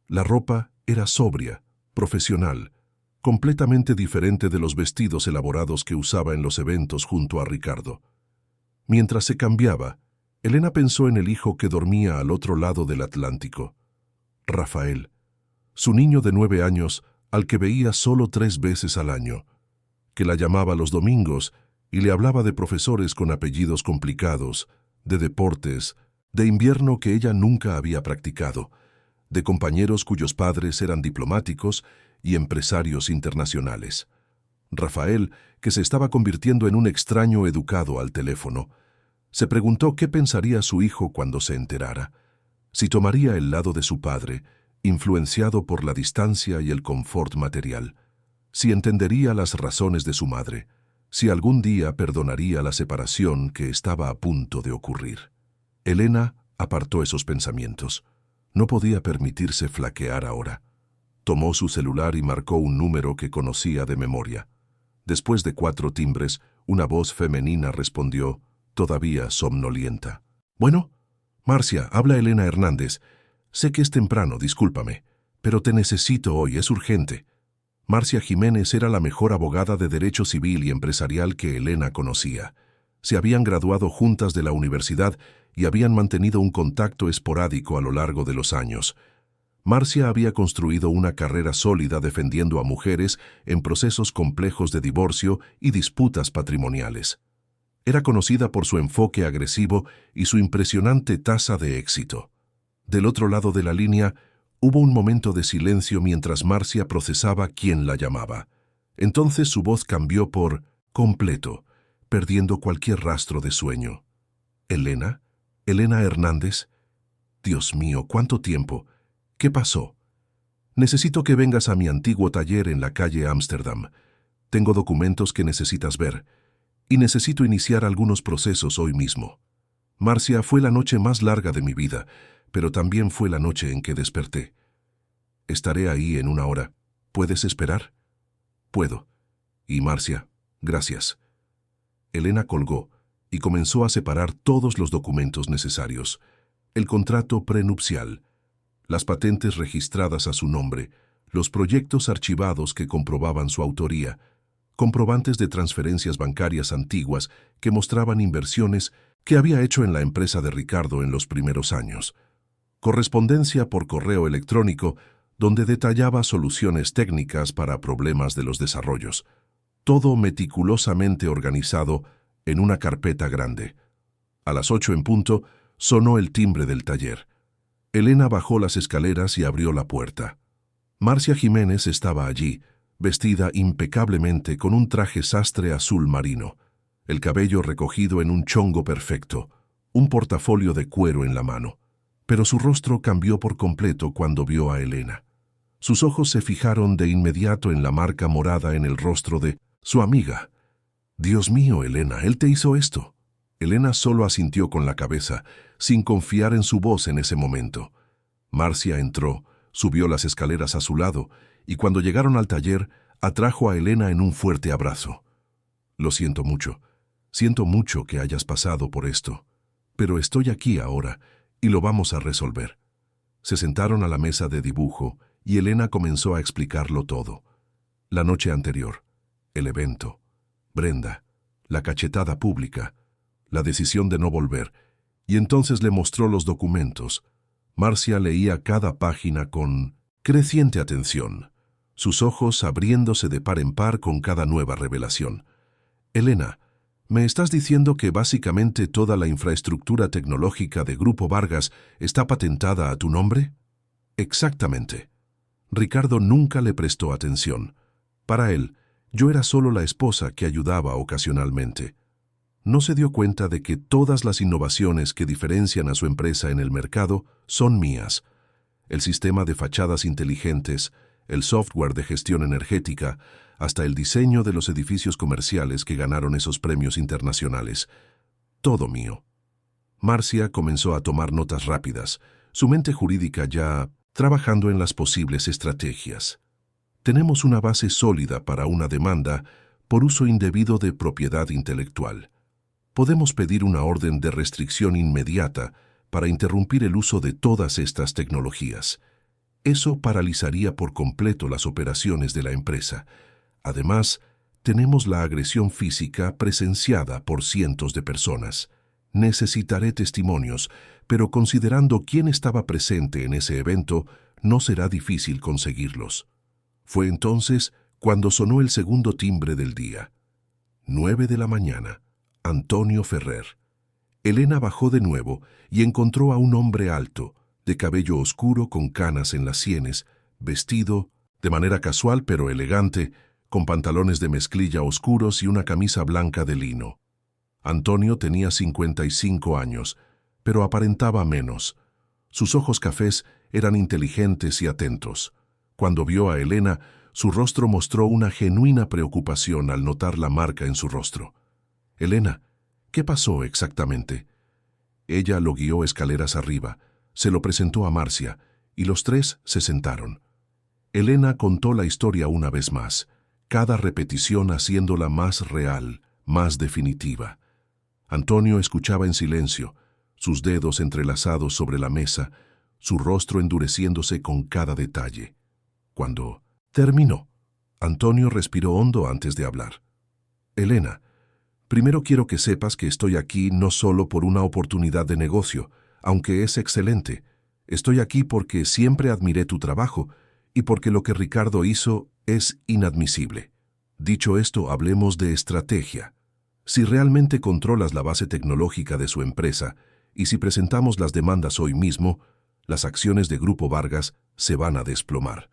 [SPEAKER 1] La ropa era sobria, profesional, completamente diferente de los vestidos elaborados que usaba en los eventos junto a Ricardo. Mientras se cambiaba, Elena pensó en el hijo que dormía al otro lado del Atlántico. Rafael, su niño de 9 años, al que veía solo 3 veces al año, que la llamaba los domingos y le hablaba de profesores con apellidos complicados, de deportes, de invierno que ella nunca había practicado, de compañeros cuyos padres eran diplomáticos y empresarios internacionales. Rafael, que se estaba convirtiendo en un extraño educado al teléfono, se preguntó qué pensaría su hijo cuando se enterara, si tomaría el lado de su padre, influenciado por la distancia y el confort material, si entendería las razones de su madre, si algún día perdonaría la separación que estaba a punto de ocurrir. Elena apartó esos pensamientos. No podía permitirse flaquear ahora. Tomó su celular y marcó un número que conocía de memoria. Después de 4 timbres, una voz femenina respondió, todavía somnolienta. «Bueno, Marcia, habla Elena Hernández. Sé que es temprano, discúlpame, pero te necesito hoy, es urgente». Marcia Jiménez era la mejor abogada de derecho civil y empresarial que Elena conocía. Se habían graduado juntas de la universidad y habían mantenido un contacto esporádico a lo largo de los años. Marcia había construido una carrera sólida defendiendo a mujeres en procesos complejos de divorcio y disputas patrimoniales. Era conocida por su enfoque agresivo y su impresionante tasa de éxito. Del otro lado de la línea, hubo un momento de silencio mientras Marcia procesaba quién la llamaba. Entonces su voz cambió por completo, perdiendo cualquier rastro de sueño. «¿Elena? ¿Elena Hernández? Dios mío, ¿cuánto tiempo? ¿Qué pasó? Necesito que vengas a mi antiguo taller en la calle Ámsterdam. Tengo documentos que necesitas ver, y necesito iniciar algunos procesos hoy mismo». Marcia, fue la noche más larga de mi vida, pero también fue la noche en que desperté. Estaré ahí en 1 hora. ¿Puedes esperar? Puedo. Y Marcia, gracias. Elena colgó y comenzó a separar todos los documentos necesarios. El contrato prenupcial, las patentes registradas a su nombre, los proyectos archivados que comprobaban su autoría, comprobantes de transferencias bancarias antiguas que mostraban inversiones que había hecho en la empresa de Ricardo en los primeros años, correspondencia por correo electrónico donde detallaba soluciones técnicas para problemas de los desarrollos, todo meticulosamente organizado en una carpeta grande. A las 8 en punto sonó el timbre del taller. Elena bajó las escaleras y abrió la puerta. Marcia Jiménez estaba allí, vestida impecablemente con un traje sastre azul marino, el cabello recogido en un chongo perfecto, un portafolio de cuero en la mano. Pero su rostro cambió por completo cuando vio a Elena. Sus ojos se fijaron de inmediato en la marca morada en el rostro de su amiga. «Dios mío, Elena, ¿él te hizo esto?» Elena solo asintió con la cabeza, sin confiar en su voz en ese momento. Marcia entró, subió las escaleras a su lado, y cuando llegaron al taller, atrajo a Elena en un fuerte abrazo. «Lo siento mucho que hayas pasado por esto, pero estoy aquí ahora, y lo vamos a resolver». Se sentaron a la mesa de dibujo, y Elena comenzó a explicarlo todo. La noche anterior, el evento, Brenda, la cachetada pública, la decisión de no volver, y entonces le mostró los documentos. Marcia leía cada página con creciente atención, sus ojos abriéndose de par en par con cada nueva revelación. «Elena, ¿me estás diciendo que básicamente toda la infraestructura tecnológica de Grupo Vargas está patentada a tu nombre?» «Exactamente». Ricardo nunca le prestó atención. Para él, yo era solo la esposa que ayudaba ocasionalmente. No se dio cuenta de que todas las innovaciones que diferencian a su empresa en el mercado son mías. El sistema de fachadas inteligentes, el software de gestión energética, hasta el diseño de los edificios comerciales que ganaron esos premios internacionales. Todo mío. Marcia comenzó a tomar notas rápidas, su mente jurídica ya trabajando en las posibles estrategias. Tenemos una base sólida para una demanda por uso indebido de propiedad intelectual. Podemos pedir una orden de restricción inmediata para interrumpir el uso de todas estas tecnologías. Eso paralizaría por completo las operaciones de la empresa. Además, tenemos la agresión física presenciada por cientos de personas. Necesitaré testimonios, pero considerando quién estaba presente en ese evento, no será difícil conseguirlos. Fue entonces cuando sonó el segundo timbre del día. 9 de la mañana. Antonio Ferrer. Elena bajó de nuevo y encontró a un hombre alto, de cabello oscuro con canas en las sienes, vestido, de manera casual pero elegante, con pantalones de mezclilla oscuros y una camisa blanca de lino. Antonio tenía 55 años, pero aparentaba menos. Sus ojos cafés eran inteligentes y atentos. Cuando vio a Elena, su rostro mostró una genuina preocupación al notar la marca en su rostro. «Elena, ¿qué pasó exactamente?» Ella lo guió escaleras arriba, se lo presentó a Marcia, y los tres se sentaron. Elena contó la historia una vez más, cada repetición haciéndola más real, más definitiva. Antonio escuchaba en silencio, sus dedos entrelazados sobre la mesa, su rostro endureciéndose con cada detalle. Cuando terminó, Antonio respiró hondo antes de hablar. «Elena, primero quiero que sepas que estoy aquí no solo por una oportunidad de negocio, aunque es excelente. Estoy aquí porque siempre admiré tu trabajo y porque lo que Ricardo hizo es inadmisible. Dicho esto, hablemos de estrategia. Si realmente controlas la base tecnológica de su empresa y si presentamos las demandas hoy mismo, las acciones de Grupo Vargas se van a desplomar.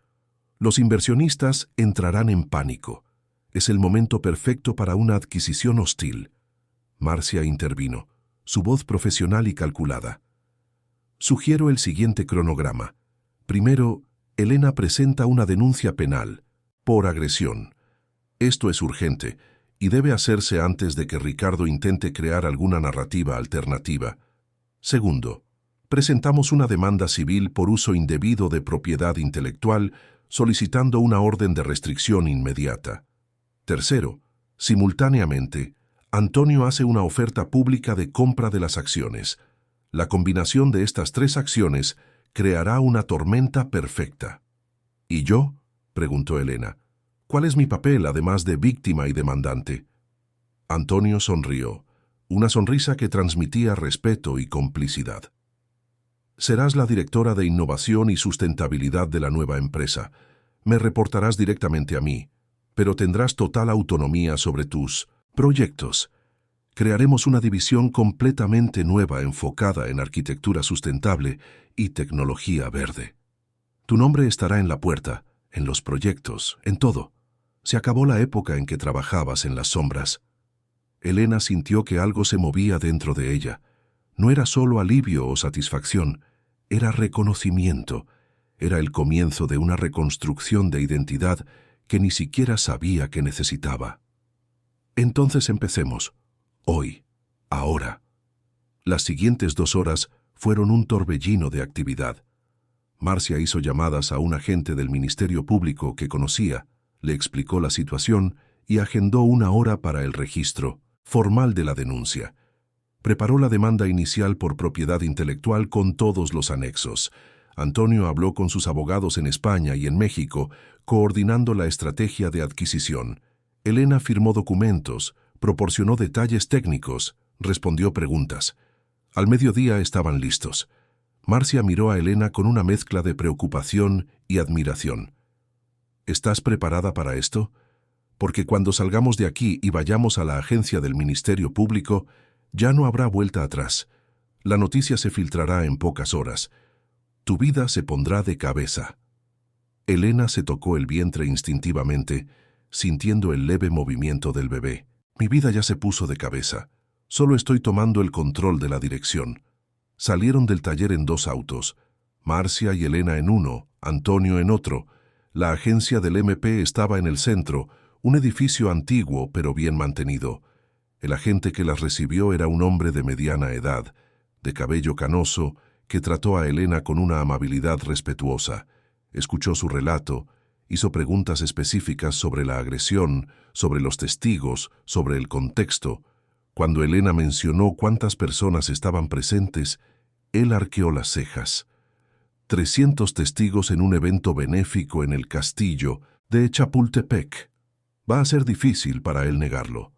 [SPEAKER 1] Los inversionistas entrarán en pánico. Es el momento perfecto para una adquisición hostil». Marcia intervino, su voz profesional y calculada. «Sugiero el siguiente cronograma. Primero, Elena presenta una denuncia penal por agresión. Esto es urgente y debe hacerse antes de que Ricardo intente crear alguna narrativa alternativa. Segundo, Presentamos una demanda civil por uso indebido de propiedad intelectual, solicitando una orden de restricción inmediata. Tercero, simultáneamente, Antonio hace una oferta pública de compra de las acciones. La combinación de estas tres acciones creará una tormenta perfecta. ¿Y yo?, preguntó Elena. ¿Cuál es mi papel, además de víctima y demandante? Antonio sonrió, una sonrisa que transmitía respeto y complicidad. Serás la directora de innovación y sustentabilidad de la nueva empresa. Me reportarás directamente a mí, pero tendrás total autonomía sobre tus proyectos. Crearemos una división completamente nueva enfocada en arquitectura sustentable y tecnología verde. Tu nombre estará en la puerta, en los proyectos, en todo. Se acabó la época en que trabajabas en las sombras. Elena sintió que algo se movía dentro de ella. No era solo alivio o satisfacción, era reconocimiento. Era el comienzo de una reconstrucción de identidad que ni siquiera sabía que necesitaba. Entonces empecemos. Hoy. Ahora. Las siguientes 2 horas fueron un torbellino de actividad. Marcia hizo llamadas a un agente del Ministerio Público que conocía, le explicó la situación y agendó una hora para el registro formal de la denuncia. Preparó la demanda inicial por propiedad intelectual con todos los anexos. Antonio habló con sus abogados en España y en México, coordinando la estrategia de adquisición. Elena firmó documentos, proporcionó detalles técnicos, respondió preguntas. Al mediodía estaban listos. Marcia miró a Elena con una mezcla de preocupación y admiración. ¿Estás preparada para esto? Porque cuando salgamos de aquí y vayamos a la agencia del Ministerio Público, ya no habrá vuelta atrás. La noticia se filtrará en pocas horas. Tu vida se pondrá de cabeza. Elena se tocó el vientre instintivamente, sintiendo el leve movimiento del bebé. Mi vida ya se puso de cabeza. Solo estoy tomando el control de la dirección. Salieron del taller en 2 autos. Marcia y Elena en uno, Antonio en otro. La agencia del MP estaba en el centro, un edificio antiguo pero bien mantenido. El agente que las recibió era un hombre de mediana edad, de cabello canoso, que trató a Elena con una amabilidad respetuosa. Escuchó su relato, hizo preguntas específicas sobre la agresión, sobre los testigos, sobre el contexto. Cuando Elena mencionó cuántas personas estaban presentes, él arqueó las cejas. 300 testigos en un evento benéfico en el castillo de Chapultepec. Va a ser difícil para él negarlo.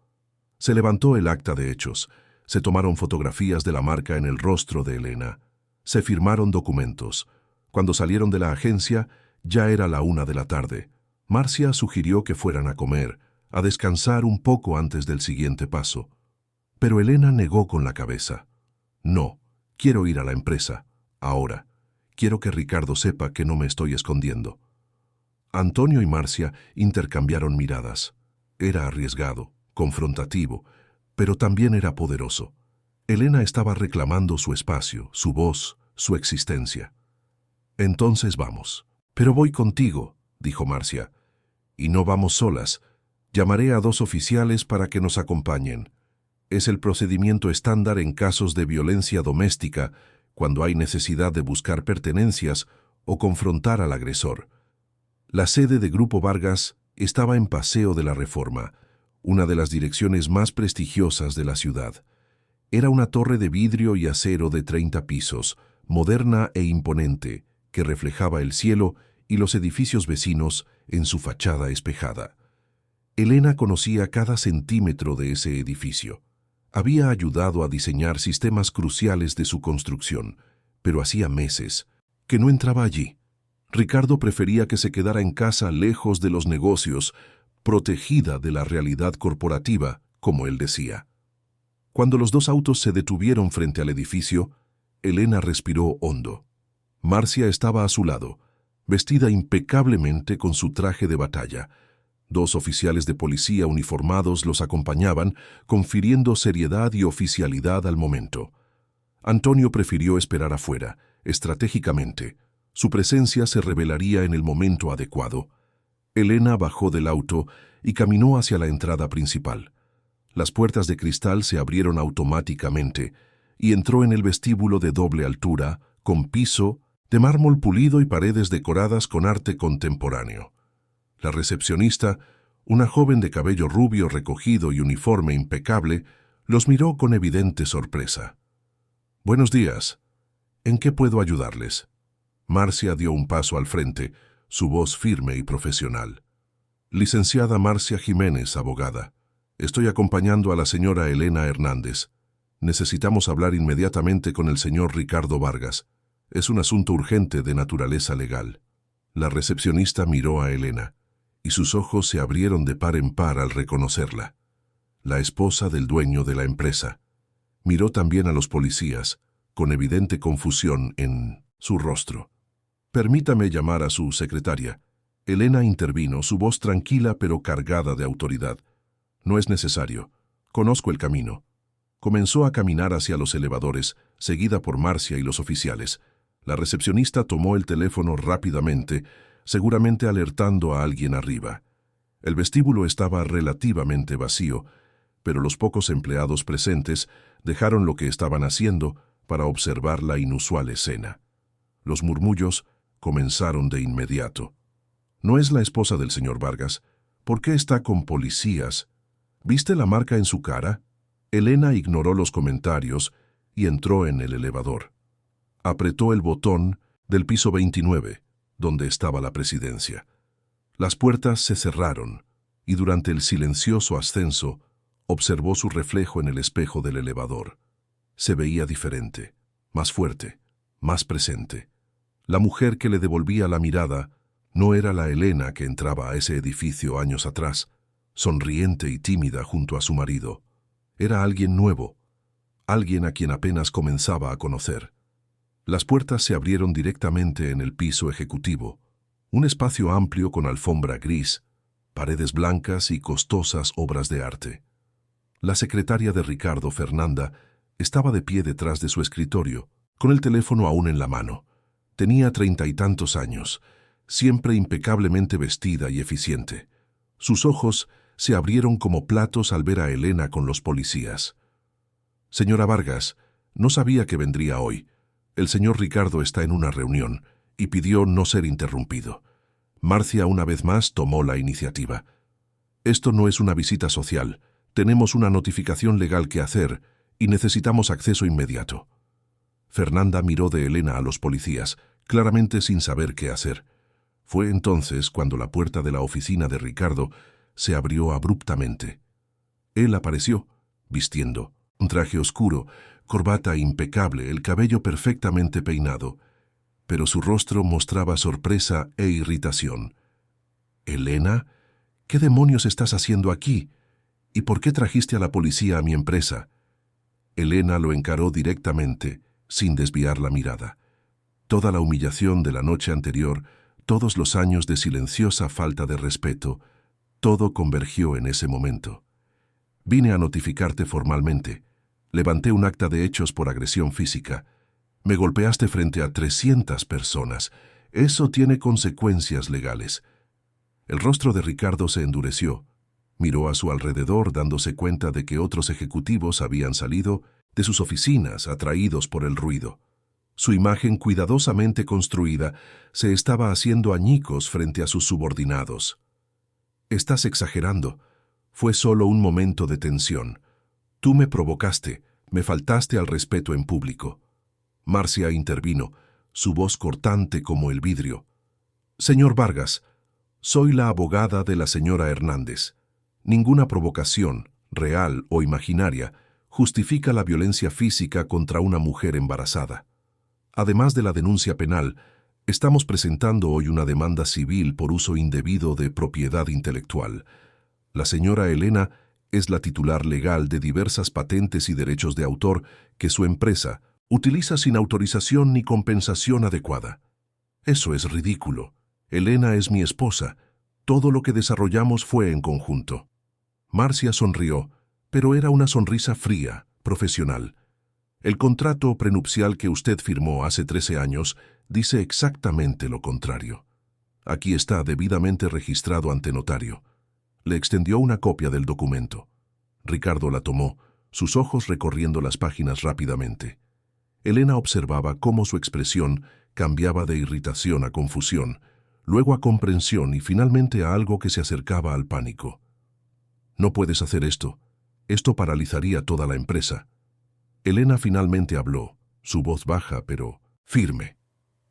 [SPEAKER 1] Se levantó el acta de hechos. Se tomaron fotografías de la marca en el rostro de Elena. Se firmaron documentos. Cuando salieron de la agencia, ya era la 1 de la tarde. Marcia sugirió que fueran a comer, a descansar un poco antes del siguiente paso. Pero Elena negó con la cabeza. No, quiero ir a la empresa, ahora. Quiero que Ricardo sepa que no me estoy escondiendo. Antonio y Marcia intercambiaron miradas. Era arriesgado, confrontativo, pero también era poderoso. Elena estaba reclamando su espacio, su voz, su existencia. Entonces vamos. Pero voy contigo, dijo Marcia. Y no vamos solas. Llamaré a 2 oficiales para que nos acompañen. Es el procedimiento estándar en casos de violencia doméstica, cuando hay necesidad de buscar pertenencias o confrontar al agresor. La sede de Grupo Vargas estaba en Paseo de la Reforma, una de las direcciones más prestigiosas de la ciudad. Era una torre de vidrio y acero de 30 pisos, moderna e imponente, que reflejaba el cielo y los edificios vecinos en su fachada espejada. Elena conocía cada centímetro de ese edificio. Había ayudado a diseñar sistemas cruciales de su construcción, pero hacía meses que no entraba allí. Ricardo prefería que se quedara en casa lejos de los negocios, protegida de la realidad corporativa, como él decía. Cuando los 2 autos se detuvieron frente al edificio, Elena respiró hondo. Marcia estaba a su lado, vestida impecablemente con su traje de batalla. 2 oficiales de policía uniformados los acompañaban, confiriendo seriedad y oficialidad al momento. Antonio prefirió esperar afuera, estratégicamente. Su presencia se revelaría en el momento adecuado. Elena bajó del auto y caminó hacia la entrada principal. Las puertas de cristal se abrieron automáticamente, y entró en el vestíbulo de doble altura, con piso de mármol pulido y paredes decoradas con arte contemporáneo. La recepcionista, una joven de cabello rubio recogido y uniforme impecable, los miró con evidente sorpresa. «Buenos días. ¿En qué puedo ayudarles?». Marcia dio un paso al frente, su voz firme y profesional. «Licenciada Marcia Jiménez, abogada. Estoy acompañando a la señora Elena Hernández. Necesitamos hablar inmediatamente con el señor Ricardo Vargas. Es un asunto urgente de naturaleza legal». La recepcionista miró a Elena, y sus ojos se abrieron de par en par al reconocerla. La esposa del dueño de la empresa. Miró también a los policías, con evidente confusión en su rostro. «Permítame llamar a su secretaria». Elena intervino, su voz tranquila pero cargada de autoridad. «No es necesario. Conozco el camino». Comenzó a caminar hacia los elevadores, seguida por Marcia y los oficiales. La recepcionista tomó el teléfono rápidamente, seguramente alertando a alguien arriba. El vestíbulo estaba relativamente vacío, pero los pocos empleados presentes dejaron lo que estaban haciendo para observar la inusual escena. Los murmullos comenzaron de inmediato. «¿No es la esposa del señor Vargas? ¿Por qué está con policías? ¿Viste la marca en su cara?». Elena ignoró los comentarios y entró en el elevador. Apretó el botón del piso 29, donde estaba la presidencia. Las puertas se cerraron y durante el silencioso ascenso observó su reflejo en el espejo del elevador. Se veía diferente, más fuerte, más presente. La mujer que le devolvía la mirada no era la Elena que entraba a ese edificio años atrás, sonriente y tímida junto a su marido. Era alguien nuevo, alguien a quien apenas comenzaba a conocer. Las puertas se abrieron directamente en el piso ejecutivo, un espacio amplio con alfombra gris, paredes blancas y costosas obras de arte. La secretaria de Ricardo, Fernanda, estaba de pie detrás de su escritorio, con el teléfono aún en la mano. Tenía 30 y tantos años, siempre impecablemente vestida y eficiente. Sus ojos se abrieron como platos al ver a Elena con los policías. «Señora Vargas, no sabía que vendría hoy. El señor Ricardo está en una reunión y pidió no ser interrumpido». Marcia una vez más tomó la iniciativa. «Esto no es una visita social. Tenemos una notificación legal que hacer y necesitamos acceso inmediato». Fernanda miró de Elena a los policías, claramente sin saber qué hacer. Fue entonces cuando la puerta de la oficina de Ricardo se abrió abruptamente. Él apareció, vistiendo un traje oscuro, corbata impecable, el cabello perfectamente peinado, pero su rostro mostraba sorpresa e irritación. «Elena, ¿qué demonios estás haciendo aquí? ¿Y por qué trajiste a la policía a mi empresa?». Elena lo encaró directamente, sin desviar la mirada. Toda la humillación de la noche anterior, todos los años de silenciosa falta de respeto, todo convergió en ese momento. «Vine a notificarte formalmente. Levanté un acta de hechos por agresión física. Me golpeaste frente a 300 personas. Eso tiene consecuencias legales». El rostro de Ricardo se endureció. Miró a su alrededor dándose cuenta de que otros ejecutivos habían salido de sus oficinas atraídos por el ruido. Su imagen cuidadosamente construida se estaba haciendo añicos frente a sus subordinados. «Estás exagerando. Fue solo un momento de tensión. Tú me provocaste, me faltaste al respeto en público». Marcia intervino, su voz cortante como el vidrio. «Señor Vargas, soy la abogada de la señora Hernández. Ninguna provocación, real o imaginaria, justifica la violencia física contra una mujer embarazada. Además de la denuncia penal, estamos presentando hoy una demanda civil por uso indebido de propiedad intelectual. La señora Elena es la titular legal de diversas patentes y derechos de autor que su empresa utiliza sin autorización ni compensación adecuada. Eso es ridículo. Elena es mi esposa. Todo lo que desarrollamos fue en conjunto». Marcia sonrió, pero era una sonrisa fría, profesional. «El contrato prenupcial que usted firmó hace 13 años dice exactamente lo contrario. Aquí está debidamente registrado ante notario». Le extendió una copia del documento. Ricardo la tomó, sus ojos recorriendo las páginas rápidamente. Elena observaba cómo su expresión cambiaba de irritación a confusión, luego a comprensión y finalmente a algo que se acercaba al pánico. «No puedes hacer esto. Esto paralizaría toda la empresa». Elena finalmente habló, su voz baja pero firme.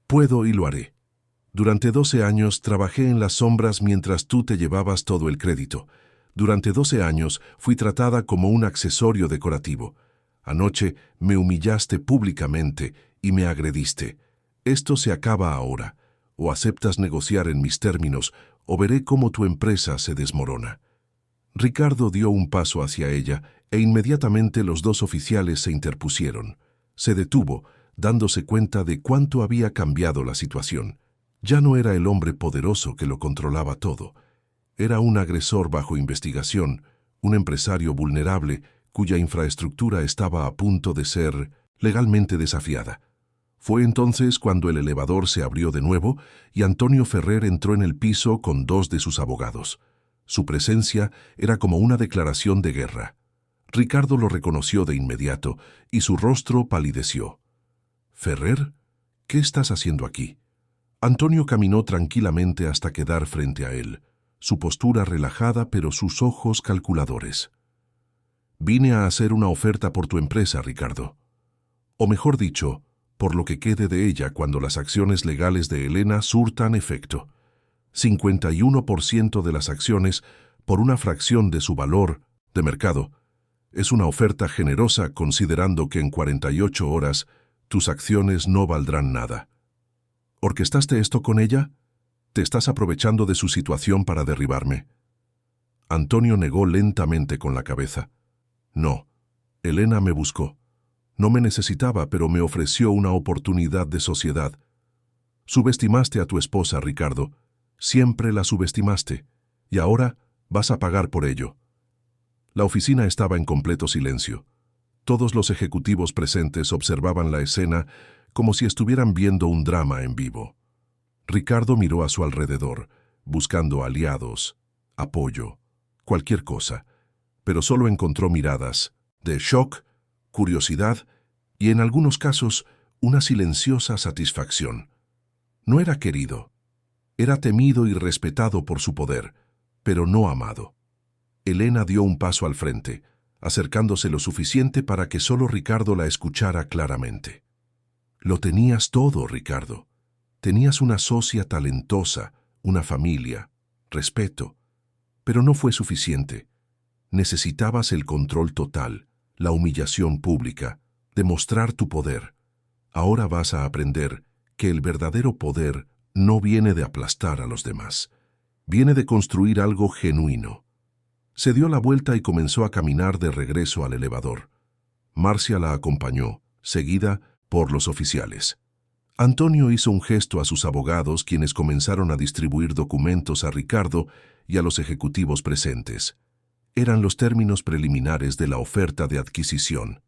[SPEAKER 1] «Puedo y lo haré. Durante 12 años trabajé en las sombras mientras tú te llevabas todo el crédito. Durante 12 años fui tratada como un accesorio decorativo. Anoche me humillaste públicamente y me agrediste. Esto se acaba ahora. O aceptas negociar en mis términos, o veré cómo tu empresa se desmorona». Ricardo dio un paso hacia ella e inmediatamente los dos oficiales se interpusieron. Se detuvo, dándose cuenta de cuánto había cambiado la situación. Ya no era el hombre poderoso que lo controlaba todo. Era un agresor bajo investigación, un empresario vulnerable cuya infraestructura estaba a punto de ser legalmente desafiada. Fue entonces cuando el elevador se abrió de nuevo y Antonio Ferrer entró en el piso con 2 de sus abogados. Su presencia era como una declaración de guerra. Ricardo lo reconoció de inmediato y su rostro palideció. «¿Ferrer? ¿Qué estás haciendo aquí?» Antonio caminó tranquilamente hasta quedar frente a él, su postura relajada pero sus ojos calculadores. «Vine a hacer una oferta por tu empresa, Ricardo. O mejor dicho, por lo que quede de ella cuando las acciones legales de Elena surtan efecto. 51% de las acciones por una fracción de su valor de mercado. Es una oferta generosa considerando que en 48 horas tus acciones no valdrán nada. ¿Orquestaste esto con ella? ¿Te estás aprovechando de su situación para derribarme?» Antonio negó lentamente con la cabeza. «No, Elena me buscó. No me necesitaba, pero me ofreció una oportunidad de sociedad. Subestimaste a tu esposa, Ricardo. Siempre la subestimaste, y ahora vas a pagar por ello». La oficina estaba en completo silencio. Todos los ejecutivos presentes observaban la escena como si estuvieran viendo un drama en vivo. Ricardo miró a su alrededor, buscando aliados, apoyo, cualquier cosa, pero solo encontró miradas de shock, curiosidad y, en algunos casos, una silenciosa satisfacción. No era querido. Era temido y respetado por su poder, pero no amado. Elena dio un paso al frente, acercándose lo suficiente para que solo Ricardo la escuchara claramente. «Lo tenías todo, Ricardo. Tenías una socia talentosa, una familia, respeto. Pero no fue suficiente. Necesitabas el control total, la humillación pública, demostrar tu poder. Ahora vas a aprender que el verdadero poder no viene de aplastar a los demás. Viene de construir algo genuino». Se dio la vuelta y comenzó a caminar de regreso al elevador. Marcia la acompañó, seguida por los oficiales. Antonio hizo un gesto a sus abogados, quienes comenzaron a distribuir documentos a Ricardo y a los ejecutivos presentes. Eran los términos preliminares de la oferta de adquisición.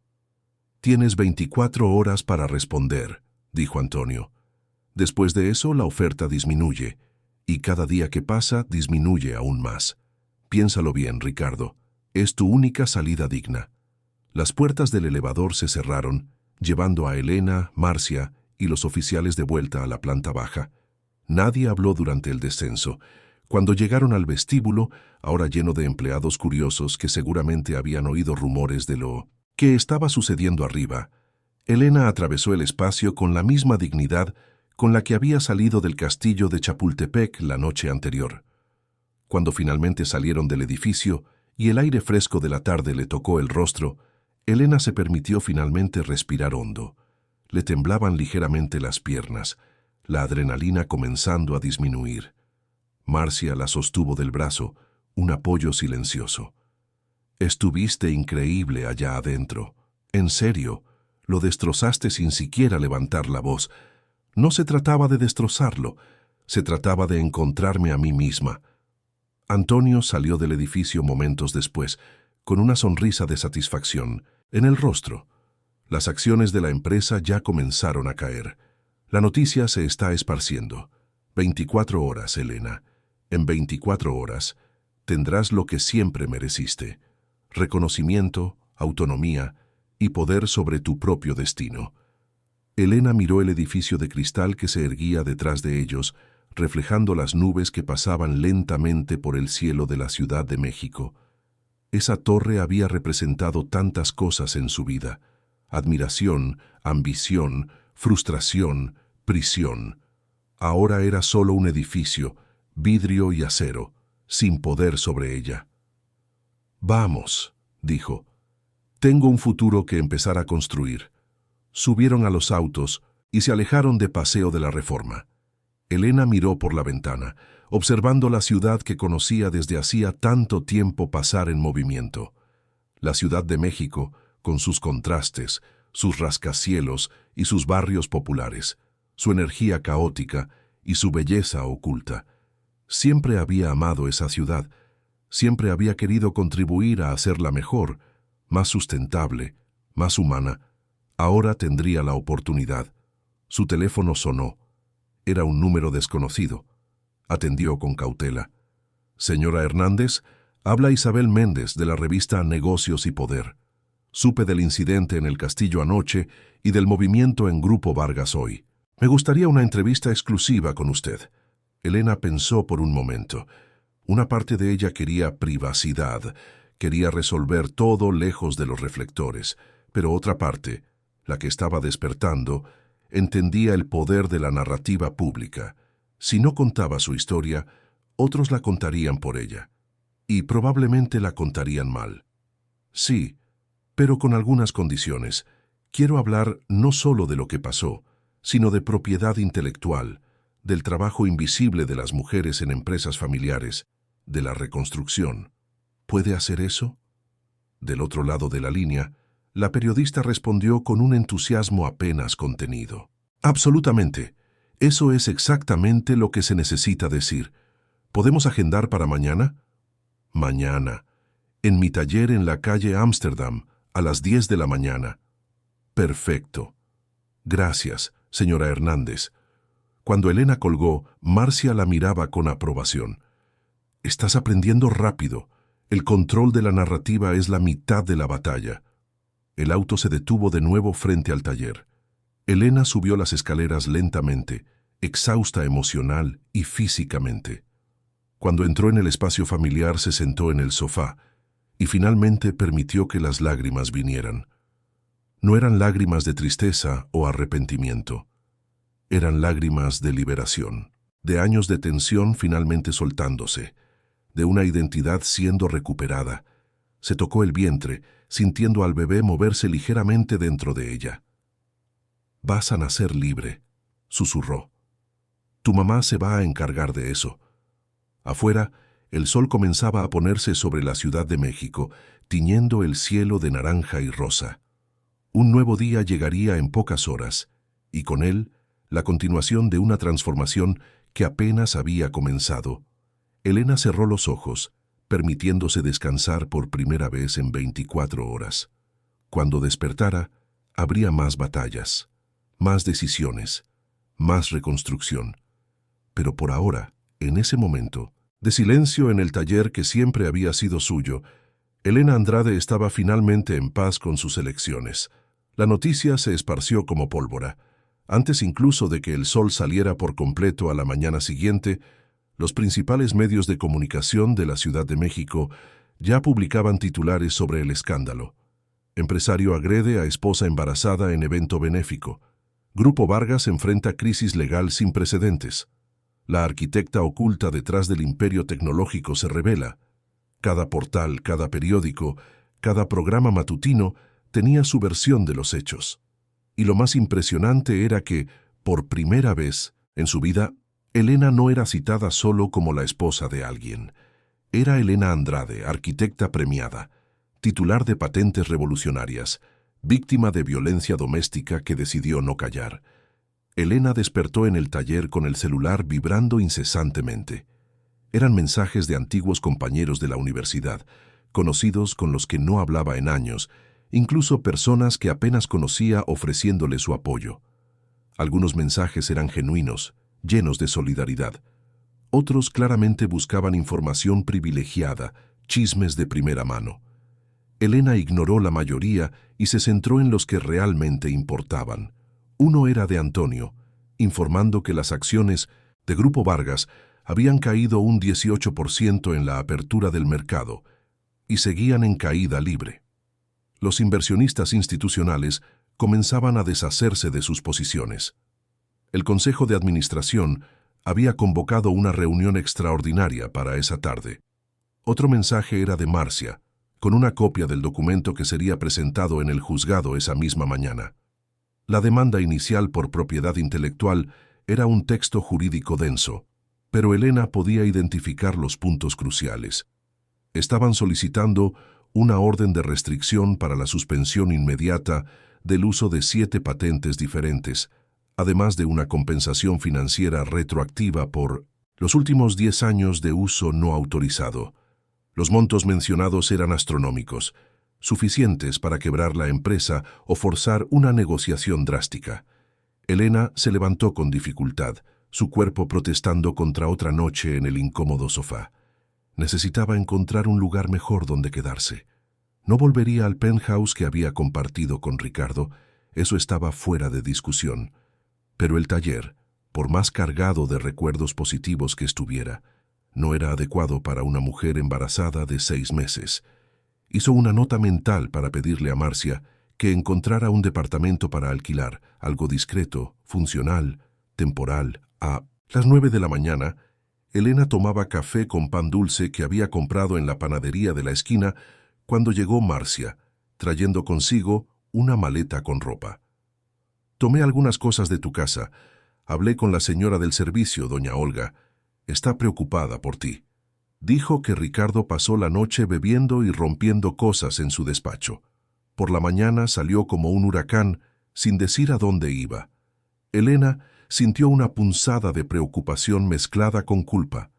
[SPEAKER 1] «Tienes 24 horas para responder», dijo Antonio. «Después de eso, la oferta disminuye, y cada día que pasa disminuye aún más. Piénsalo bien, Ricardo. Es tu única salida digna». Las puertas del elevador se cerraron, llevando a Elena, Marcia y los oficiales de vuelta a la planta baja. Nadie habló durante el descenso. Cuando llegaron al vestíbulo, ahora lleno de empleados curiosos que seguramente habían oído rumores de lo que estaba sucediendo arriba, Elena atravesó el espacio con la misma dignidad con la que había salido del castillo de Chapultepec la noche anterior. Cuando finalmente salieron del edificio y el aire fresco de la tarde le tocó el rostro, Elena se permitió finalmente respirar hondo. Le temblaban ligeramente las piernas, la adrenalina comenzando a disminuir. Marcia la sostuvo del brazo, un apoyo silencioso. «Estuviste increíble allá adentro. En serio, lo destrozaste sin siquiera levantar la voz. No se trataba de destrozarlo, se trataba de encontrarme a mí misma». Antonio salió del edificio momentos después, con una sonrisa de satisfacción en el rostro. Las acciones de la empresa ya comenzaron a caer. La noticia se está esparciendo. 24 horas, Elena. En 24 horas tendrás lo que siempre mereciste: reconocimiento, autonomía y poder sobre tu propio destino. Elena miró el edificio de cristal que se erguía detrás de ellos, reflejando las nubes que pasaban lentamente por el cielo de la Ciudad de México. Esa torre había representado tantas cosas en su vida: admiración, ambición, frustración, prisión. Ahora era solo un edificio, vidrio y acero, sin poder sobre ella. «Vamos», dijo. «Tengo un futuro que empezar a construir». Subieron a los autos y se alejaron de Paseo de la Reforma. Elena miró por la ventana, observando la ciudad que conocía desde hacía tanto tiempo pasar en movimiento. La Ciudad de México, con sus contrastes, sus rascacielos y sus barrios populares, su energía caótica y su belleza oculta. Siempre había amado esa ciudad, siempre había querido contribuir a hacerla mejor, más sustentable, más humana. Ahora tendría la oportunidad. Su teléfono sonó. Era un número desconocido. Atendió con cautela. «Señora Hernández, habla Isabel Méndez de la revista Negocios y Poder. Supe del incidente en el castillo anoche y del movimiento en Grupo Vargas hoy. Me gustaría una entrevista exclusiva con usted». Elena pensó por un momento. Una parte de ella quería privacidad, quería resolver todo lejos de los reflectores, pero otra parte, la que estaba despertando, entendía el poder de la narrativa pública. Si no contaba su historia, otros la contarían por ella, y probablemente la contarían mal. «Sí, pero con algunas condiciones. Quiero hablar no solo de lo que pasó, sino de propiedad intelectual, del trabajo invisible de las mujeres en empresas familiares, de la reconstrucción. ¿Puede hacer eso?». Del otro lado de la línea, la periodista respondió con un entusiasmo apenas contenido. «Absolutamente. Eso es exactamente lo que se necesita decir. ¿Podemos agendar para mañana?». «Mañana. En mi taller en la calle Ámsterdam, a las 10 de la mañana». «Perfecto. Gracias, señora Hernández». Cuando Elena colgó, Marcia la miraba con aprobación. «Estás aprendiendo rápido. El control de la narrativa es la mitad de la batalla». El auto se detuvo de nuevo frente al taller. Elena subió las escaleras lentamente, exhausta emocional y físicamente. Cuando entró en el espacio familiar se sentó en el sofá y finalmente permitió que las lágrimas vinieran. No eran lágrimas de tristeza o arrepentimiento. Eran lágrimas de liberación, de años de tensión finalmente soltándose, de una identidad siendo recuperada. Se tocó el vientre, sintiendo al bebé moverse ligeramente dentro de ella. «Vas a nacer libre», susurró. «Tu mamá se va a encargar de eso». Afuera, el sol comenzaba a ponerse sobre la Ciudad de México, tiñendo el cielo de naranja y rosa. Un nuevo día llegaría en pocas horas, y con él, la continuación de una transformación que apenas había comenzado. Elena cerró los ojos, permitiéndose descansar por primera vez en 24 horas. Cuando despertara, habría más batallas, más decisiones, más reconstrucción. Pero por ahora, en ese momento, de silencio en el taller que siempre había sido suyo, Elena Andrade estaba finalmente en paz con sus elecciones. La noticia se esparció como pólvora. Antes incluso de que el sol saliera por completo a la mañana siguiente, los principales medios de comunicación de la Ciudad de México ya publicaban titulares sobre el escándalo. Empresario agrede a esposa embarazada en evento benéfico. Grupo Vargas enfrenta crisis legal sin precedentes. La arquitecta oculta detrás del imperio tecnológico se revela. Cada portal, cada periódico, cada programa matutino tenía su versión de los hechos. Y lo más impresionante era que, por primera vez en su vida, Elena no era citada solo como la esposa de alguien. Era Elena Andrade, arquitecta premiada, titular de patentes revolucionarias, víctima de violencia doméstica que decidió no callar. Elena despertó en el taller con el celular vibrando incesantemente. Eran mensajes de antiguos compañeros de la universidad, conocidos con los que no hablaba en años, incluso personas que apenas conocía ofreciéndole su apoyo. Algunos mensajes eran genuinos, llenos de solidaridad. Otros claramente buscaban información privilegiada, chismes de primera mano. Elena ignoró la mayoría y se centró en los que realmente importaban. Uno era de Antonio, informando que las acciones de Grupo Vargas habían caído un 18% en la apertura del mercado y seguían en caída libre. Los inversionistas institucionales comenzaban a deshacerse de sus posiciones. El Consejo de Administración había convocado una reunión extraordinaria para esa tarde. Otro mensaje era de Marcia, con una copia del documento que sería presentado en el juzgado esa misma mañana. La demanda inicial por propiedad intelectual era un texto jurídico denso, pero Elena podía identificar los puntos cruciales. Estaban solicitando una orden de restricción para la suspensión inmediata del uso de 7 patentes diferentes, además de una compensación financiera retroactiva por los últimos 10 años de uso no autorizado. Los montos mencionados eran astronómicos, suficientes para quebrar la empresa o forzar una negociación drástica. Elena se levantó con dificultad, su cuerpo protestando contra otra noche en el incómodo sofá. Necesitaba encontrar un lugar mejor donde quedarse. No volvería al penthouse que había compartido con Ricardo, eso estaba fuera de discusión. Pero el taller, por más cargado de recuerdos positivos que estuviera, no era adecuado para una mujer embarazada de 6 meses. Hizo una nota mental para pedirle a Marcia que encontrara un departamento para alquilar, algo discreto, funcional, temporal. A las 9 de la mañana, Elena tomaba café con pan dulce que había comprado en la panadería de la esquina cuando llegó Marcia, trayendo consigo una maleta con ropa. Tomé algunas cosas de tu casa. Hablé con la señora del servicio, doña Olga. Está preocupada por ti. Dijo que Ricardo pasó la noche bebiendo y rompiendo cosas en su despacho. Por la mañana salió como un huracán, sin decir a dónde iba. Elena sintió una punzada de preocupación mezclada con culpa.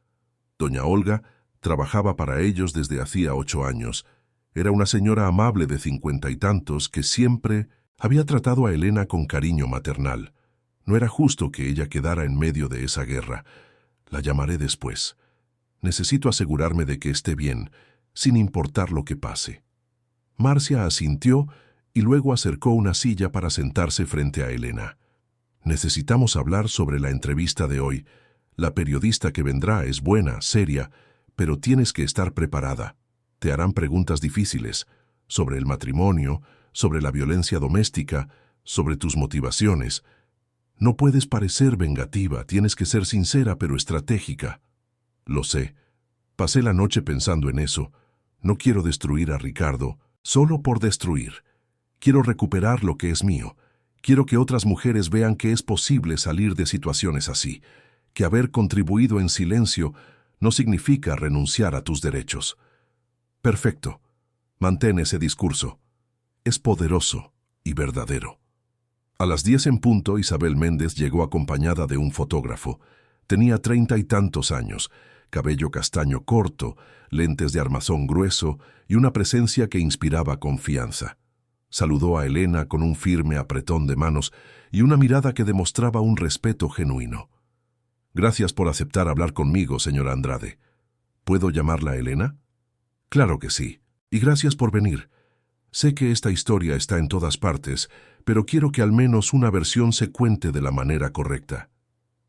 [SPEAKER 1] Doña Olga trabajaba para ellos desde hacía 8 años. Era una señora amable de 50 y tantos que siempre había tratado a Elena con cariño maternal. No era justo que ella quedara en medio de esa guerra. La llamaré después. Necesito asegurarme de que esté bien, sin importar lo que pase. Marcia asintió y luego acercó una silla para sentarse frente a Elena. Necesitamos hablar sobre la entrevista de hoy. La periodista que vendrá es buena, seria, pero tienes que estar preparada. Te harán preguntas difíciles sobre el matrimonio, sobre la violencia doméstica, sobre tus motivaciones. No puedes parecer vengativa, tienes que ser sincera pero estratégica. Lo sé. Pasé la noche pensando en eso. No quiero destruir a Ricardo, solo por destruir. Quiero recuperar lo que es mío. Quiero que otras mujeres vean que es posible salir de situaciones así, que haber contribuido en silencio no significa renunciar a tus derechos. Perfecto. Mantén ese discurso. Es poderoso y verdadero. A las 10 en punto, Isabel Méndez llegó acompañada de un fotógrafo. Tenía 30 y tantos años, cabello castaño corto, lentes de armazón grueso y una presencia que inspiraba confianza. Saludó a Elena con un firme apretón de manos y una mirada que demostraba un respeto genuino. Gracias por aceptar hablar conmigo, señora Andrade. ¿Puedo llamarla Elena? Claro que sí. Y gracias por venir. Sé que esta historia está en todas partes, pero quiero que al menos una versión se cuente de la manera correcta.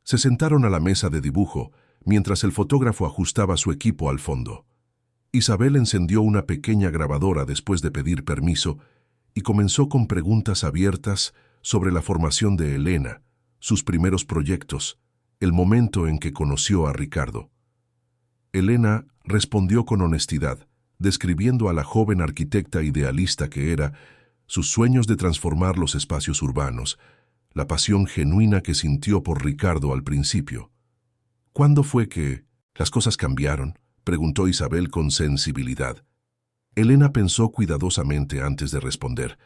[SPEAKER 1] Se sentaron a la mesa de dibujo, mientras el fotógrafo ajustaba su equipo al fondo. Isabel encendió una pequeña grabadora después de pedir permiso y comenzó con preguntas abiertas sobre la formación de Elena, sus primeros proyectos, el momento en que conoció a Ricardo. Elena respondió con honestidad, describiendo a la joven arquitecta idealista que era, sus sueños de transformar los espacios urbanos, la pasión genuina que sintió por Ricardo al principio. ¿Cuándo fue que las cosas cambiaron?, preguntó Isabel con sensibilidad. Elena pensó cuidadosamente antes de responder.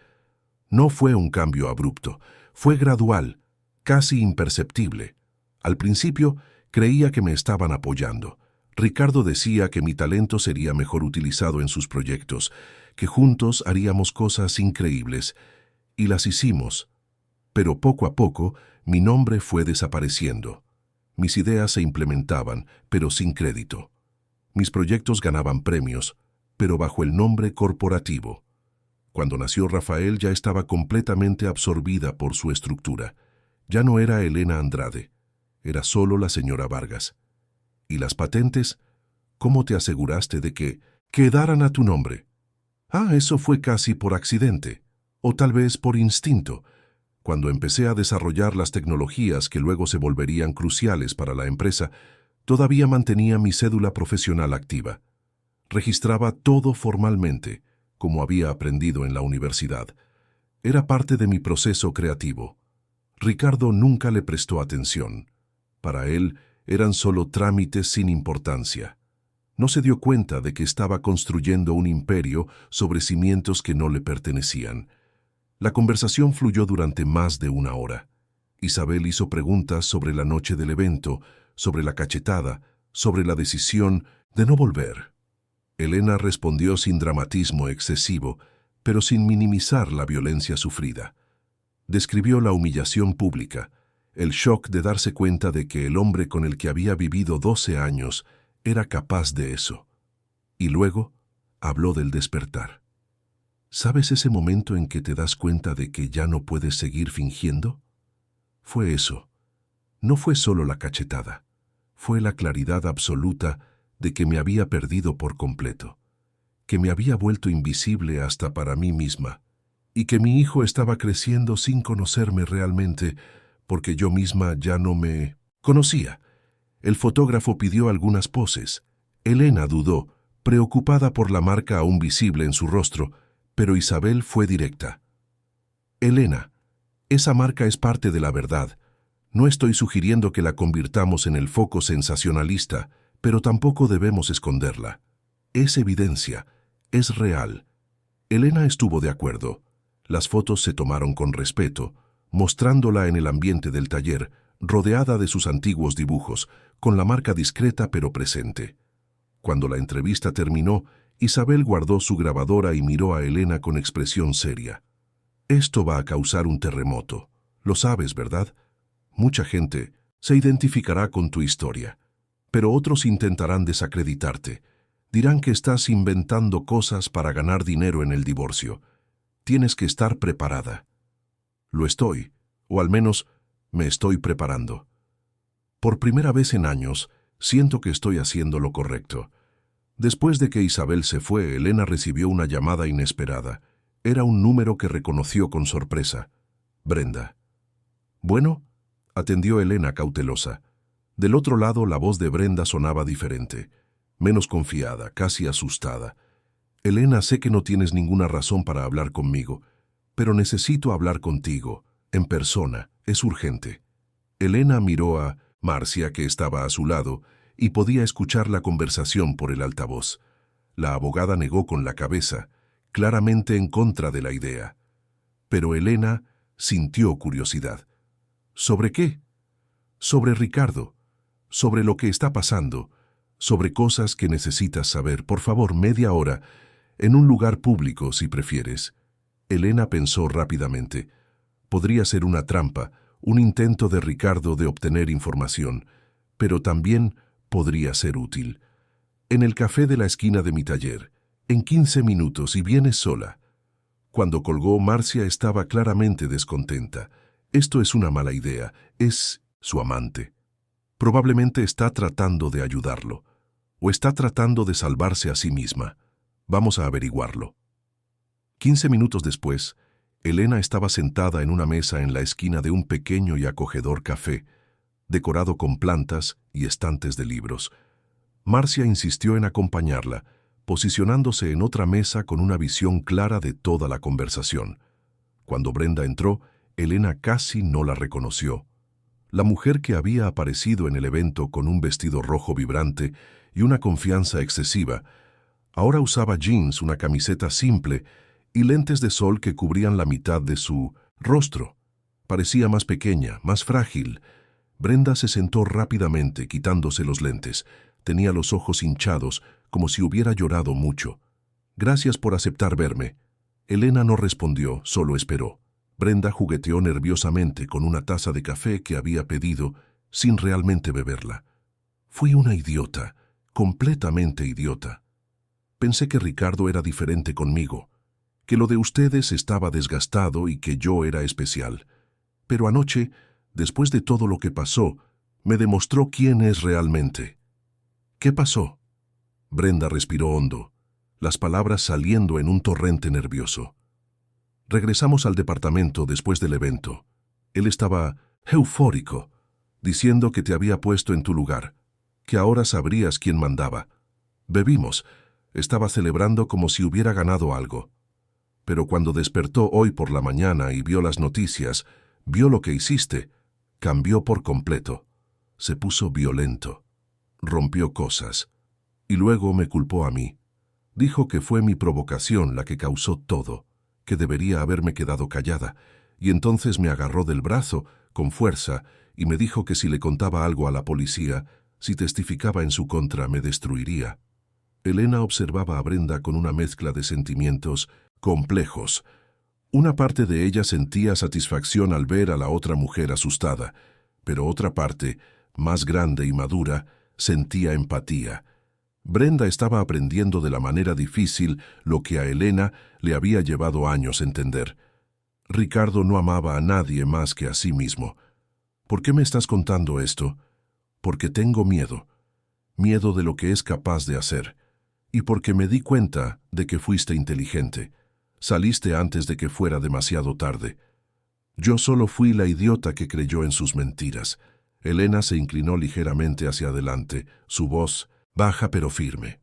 [SPEAKER 1] No fue un cambio abrupto, fue gradual, casi imperceptible. Al principio creía que me estaban apoyando. Ricardo decía que mi talento sería mejor utilizado en sus proyectos, que juntos haríamos cosas increíbles, y las hicimos. Pero poco a poco mi nombre fue desapareciendo. Mis ideas se implementaban, pero sin crédito. Mis proyectos ganaban premios, pero bajo el nombre corporativo. Cuando nació Rafael ya estaba completamente absorbida por su estructura. Ya no era Elena Andrade, era solo la señora Vargas. ¿Y las patentes? ¿Cómo te aseguraste de que quedaran a tu nombre? Eso fue casi por accidente, o tal vez por instinto. Cuando empecé a desarrollar las tecnologías que luego se volverían cruciales para la empresa, todavía mantenía mi cédula profesional activa. Registraba todo formalmente, como había aprendido en la universidad. Era parte de mi proceso creativo. Ricardo nunca le prestó atención. Para él eran solo trámites sin importancia. No se dio cuenta de que estaba construyendo un imperio sobre cimientos que no le pertenecían. La conversación fluyó durante más de una hora. Isabel hizo preguntas sobre la noche del evento, sobre la cachetada, sobre la decisión de no volver. Elena respondió sin dramatismo excesivo, pero sin minimizar la violencia sufrida. Describió la humillación pública, el shock de darse cuenta de que el hombre con el que había vivido 12 años era capaz de eso. Y luego habló del despertar. ¿Sabes ese momento en que te das cuenta de que ya no puedes seguir fingiendo? Fue eso. No fue solo la cachetada. Fue la claridad absoluta de que me había perdido por completo, que me había vuelto invisible hasta para mí misma, y que mi hijo estaba creciendo sin conocerme realmente, porque yo misma ya no me conocía. El fotógrafo pidió algunas poses. Elena dudó, preocupada por la marca aún visible en su rostro, pero Isabel fue directa. Elena, esa marca es parte de la verdad. No estoy sugiriendo que la convirtamos en el foco sensacionalista, pero tampoco debemos esconderla. Es evidencia, es real. Elena estuvo de acuerdo. Las fotos se tomaron con respeto, mostrándola en el ambiente del taller, rodeada de sus antiguos dibujos, con la marca discreta pero presente. Cuando la entrevista terminó, Isabel guardó su grabadora y miró a Elena con expresión seria. Esto va a causar un terremoto. Lo sabes, ¿verdad? Mucha gente se identificará con tu historia, pero otros intentarán desacreditarte. Dirán que estás inventando cosas para ganar dinero en el divorcio. Tienes que estar preparada. Lo estoy, o al menos me estoy preparando. Por primera vez en años, siento que estoy haciendo lo correcto. Después de que Isabel se fue, Elena recibió una llamada inesperada. Era un número que reconoció con sorpresa. Brenda. Bueno, atendió Elena cautelosa. Del otro lado, la voz de Brenda sonaba diferente, menos confiada, casi asustada. Elena, sé que no tienes ninguna razón para hablar conmigo, pero necesito hablar contigo, en persona, es urgente. Elena miró a Marcia, que estaba a su lado, y podía escuchar la conversación por el altavoz. La abogada negó con la cabeza, claramente en contra de la idea. Pero Elena sintió curiosidad. ¿Sobre qué? Sobre Ricardo, sobre lo que está pasando, sobre cosas que necesitas saber. Por favor, media hora, en un lugar público, si prefieres. Elena pensó rápidamente. Podría ser una trampa, un intento de Ricardo de obtener información, pero también podría ser útil. En el café de la esquina de mi taller, en 15 minutos y vienes sola. Cuando colgó, Marcia estaba claramente descontenta. Esto es una mala idea, es su amante. Probablemente está tratando de ayudarlo, o está tratando de salvarse a sí misma. Vamos a averiguarlo. 15 minutos después, Elena estaba sentada en una mesa en la esquina de un pequeño y acogedor café, decorado con plantas y estantes de libros. Marcia insistió en acompañarla, posicionándose en otra mesa con una visión clara de toda la conversación. Cuando Brenda entró, Elena casi no la reconoció. La mujer que había aparecido en el evento con un vestido rojo vibrante y una confianza excesiva, ahora usaba jeans, una camiseta simple y lentes de sol que cubrían la mitad de su rostro. Parecía más pequeña, más frágil. Brenda se sentó rápidamente, quitándose los lentes. Tenía los ojos hinchados, como si hubiera llorado mucho. «Gracias por aceptar verme». Elena no respondió, solo esperó. Brenda jugueteó nerviosamente con una taza de café que había pedido, sin realmente beberla. «Fui una idiota, completamente idiota». Pensé que Ricardo era diferente conmigo, que lo de ustedes estaba desgastado y que yo era especial. Pero anoche, después de todo lo que pasó, me demostró quién es realmente. ¿Qué pasó? Brenda respiró hondo, las palabras saliendo en un torrente nervioso. Regresamos al departamento después del evento. Él estaba eufórico, diciendo que te había puesto en tu lugar, que ahora sabrías quién mandaba. Bebimos. Estaba celebrando como si hubiera ganado algo. Pero cuando despertó hoy por la mañana y vio las noticias, vio lo que hiciste, cambió por completo. Se puso violento. Rompió cosas. Y luego me culpó a mí. Dijo que fue mi provocación la que causó todo, que debería haberme quedado callada, y entonces me agarró del brazo, con fuerza, y me dijo que si le contaba algo a la policía, si testificaba en su contra, me destruiría. Elena observaba a Brenda con una mezcla de sentimientos complejos. Una parte de ella sentía satisfacción al ver a la otra mujer asustada, pero otra parte, más grande y madura, sentía empatía. Brenda estaba aprendiendo de la manera difícil lo que a Elena le había llevado años entender. Ricardo no amaba a nadie más que a sí mismo. ¿Por qué me estás contando esto? Porque tengo miedo. Miedo de lo que es capaz de hacer. Y porque me di cuenta de que fuiste inteligente. Saliste antes de que fuera demasiado tarde. Yo solo fui la idiota que creyó en sus mentiras. Elena se inclinó ligeramente hacia adelante, su voz baja pero firme.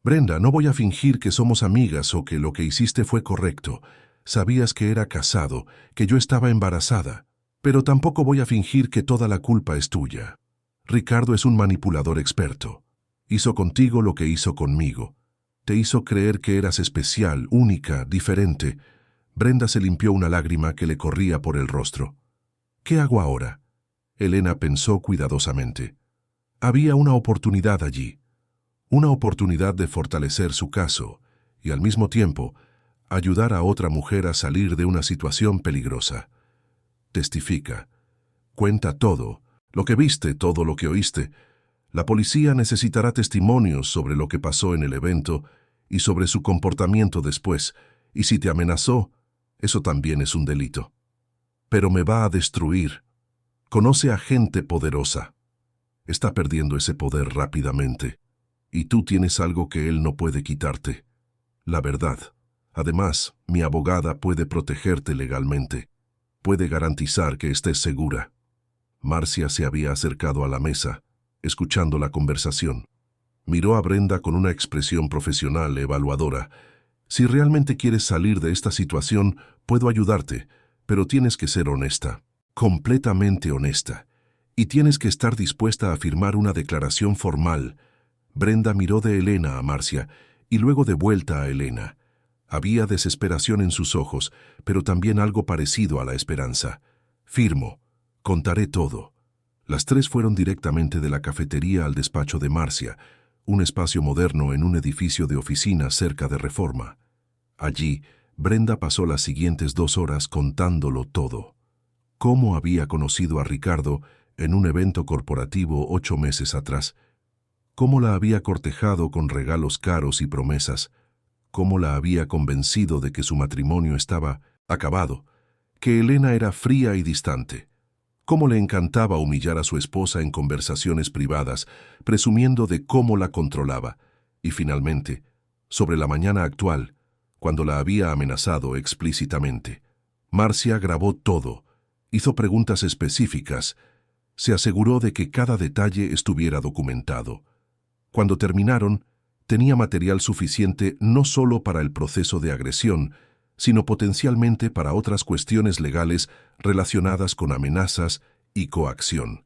[SPEAKER 1] Brenda, no voy a fingir que somos amigas o que lo que hiciste fue correcto. Sabías que era casado, que yo estaba embarazada. Pero tampoco voy a fingir que toda la culpa es tuya. Ricardo es un manipulador experto. Hizo contigo lo que hizo conmigo. Te hizo creer que eras especial, única, diferente. Brenda se limpió una lágrima que le corría por el rostro. ¿Qué hago ahora? Elena pensó cuidadosamente. Había una oportunidad allí. Una oportunidad de fortalecer su caso y, al mismo tiempo, ayudar a otra mujer a salir de una situación peligrosa. Testifica. Cuenta todo, lo que viste, todo lo que oíste. La policía necesitará testimonios sobre lo que pasó en el evento y sobre su comportamiento después, y si te amenazó, eso también es un delito. Pero me va a destruir. Conoce a gente poderosa. Está perdiendo ese poder rápidamente, y tú tienes algo que él no puede quitarte. La verdad. Además, mi abogada puede protegerte legalmente. Puede garantizar que estés segura. Marcia se había acercado a la mesa, escuchando la conversación. Miró a Brenda con una expresión profesional evaluadora. Si realmente quieres salir de esta situación, puedo ayudarte, pero tienes que ser honesta, completamente honesta, y tienes que estar dispuesta a firmar una declaración formal. Brenda miró de Elena a Marcia y luego de vuelta a Elena. Había desesperación en sus ojos, pero también algo parecido a la esperanza. Firmo, contaré todo. Las tres fueron directamente de la cafetería al despacho de Marcia, un espacio moderno en un edificio de oficinas cerca de Reforma. Allí, Brenda pasó las siguientes 2 horas contándolo todo. Cómo había conocido a Ricardo en un evento corporativo 8 meses atrás. Cómo la había cortejado con regalos caros y promesas. Cómo la había convencido de que su matrimonio estaba acabado, que Elena era fría y distante. Cómo le encantaba humillar a su esposa en conversaciones privadas, presumiendo de cómo la controlaba. Y finalmente, sobre la mañana actual, cuando la había amenazado explícitamente. Marcia grabó todo, hizo preguntas específicas, se aseguró de que cada detalle estuviera documentado. Cuando terminaron, tenía material suficiente no solo para el proceso de agresión, sino potencialmente para otras cuestiones legales relacionadas con amenazas y coacción.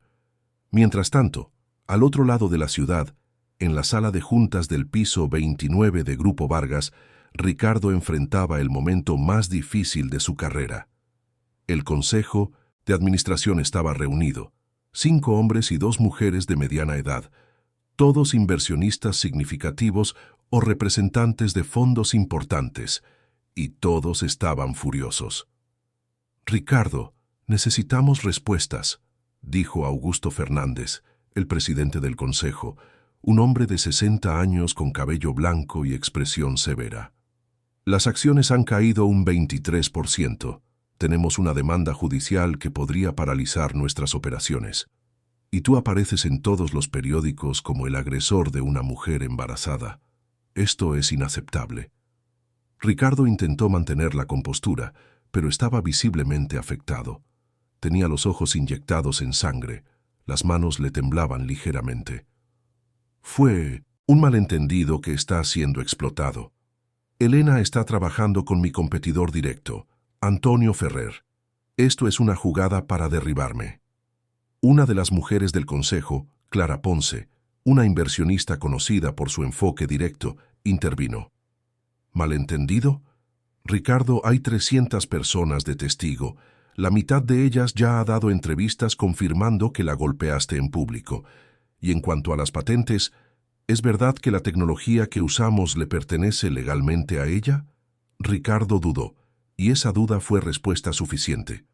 [SPEAKER 1] Mientras tanto, al otro lado de la ciudad, en la sala de juntas del piso 29 de Grupo Vargas, Ricardo enfrentaba el momento más difícil de su carrera. El Consejo de Administración estaba reunido, 5 hombres y 2 mujeres de mediana edad, todos inversionistas significativos o representantes de fondos importantes, y todos estaban furiosos. Ricardo, necesitamos respuestas, dijo Augusto Fernández, el presidente del Consejo, un hombre de 60 años con cabello blanco y expresión severa. Las acciones han caído un 23%. Tenemos una demanda judicial que podría paralizar nuestras operaciones. Y tú apareces en todos los periódicos como el agresor de una mujer embarazada. Esto es inaceptable. Ricardo intentó mantener la compostura, pero estaba visiblemente afectado. Tenía los ojos inyectados en sangre, las manos le temblaban ligeramente. Fue un malentendido que está siendo explotado. Elena está trabajando con mi competidor directo, Antonio Ferrer. Esto es una jugada para derribarme. Una de las mujeres del consejo, Clara Ponce, una inversionista conocida por su enfoque directo, intervino. ¿Malentendido? Ricardo, hay 300 personas de testigo. La mitad de ellas ya ha dado entrevistas confirmando que la golpeaste en público. Y en cuanto a las patentes, ¿es verdad que la tecnología que usamos le pertenece legalmente a ella? Ricardo dudó, y esa duda fue respuesta suficiente.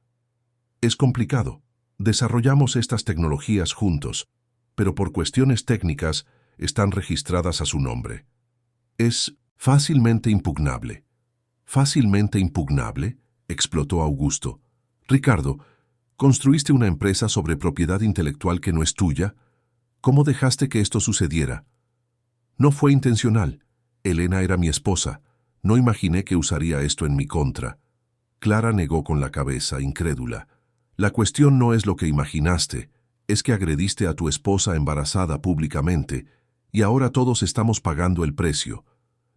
[SPEAKER 1] Es complicado. Desarrollamos estas tecnologías juntos, pero por cuestiones técnicas están registradas a su nombre. Es fácilmente impugnable. ¿Fácilmente impugnable?, explotó Augusto. Ricardo, ¿construiste una empresa sobre propiedad intelectual que no es tuya? ¿Cómo dejaste que esto sucediera? No fue intencional. Elena era mi esposa. No imaginé que usaría esto en mi contra. Clara negó con la cabeza, incrédula. La cuestión no es lo que imaginaste, es que agrediste a tu esposa embarazada públicamente, y ahora todos estamos pagando el precio.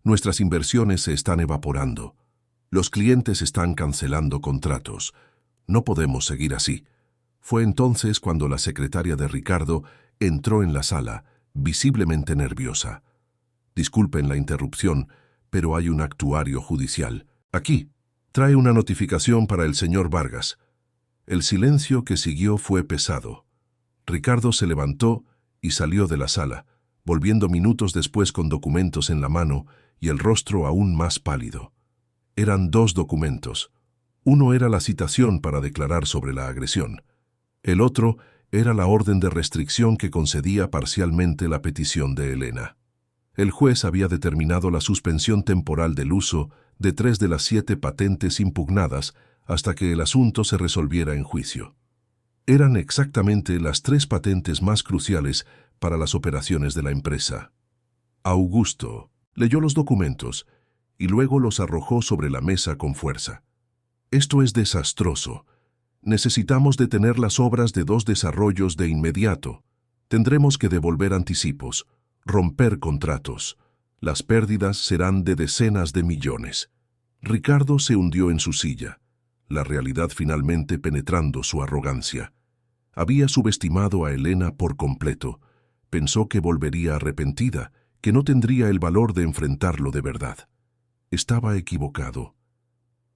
[SPEAKER 1] Nuestras inversiones se están evaporando. Los clientes están cancelando contratos. No podemos seguir así. Fue entonces cuando la secretaria de Ricardo entró en la sala, visiblemente nerviosa. Disculpen la interrupción, pero hay un actuario judicial. Aquí, trae una notificación para el señor Vargas. El silencio que siguió fue pesado. Ricardo se levantó y salió de la sala, volviendo minutos después con documentos en la mano y el rostro aún más pálido. Eran 2 documentos. Uno era la citación para declarar sobre la agresión. El otro era la orden de restricción que concedía parcialmente la petición de Elena. El juez había determinado la suspensión temporal del uso de 3 de las 7 patentes impugnadas hasta que el asunto se resolviera en juicio. Eran exactamente las 3 patentes más cruciales para las operaciones de la empresa. Augusto leyó los documentos y luego los arrojó sobre la mesa con fuerza. Esto es desastroso. Necesitamos detener las obras de 2 desarrollos de inmediato. Tendremos que devolver anticipos, romper contratos. Las pérdidas serán de decenas de millones. Ricardo se hundió en su silla, la realidad finalmente penetrando su arrogancia. Había subestimado a Elena por completo. Pensó que volvería arrepentida, que no tendría el valor de enfrentarlo de verdad. Estaba equivocado.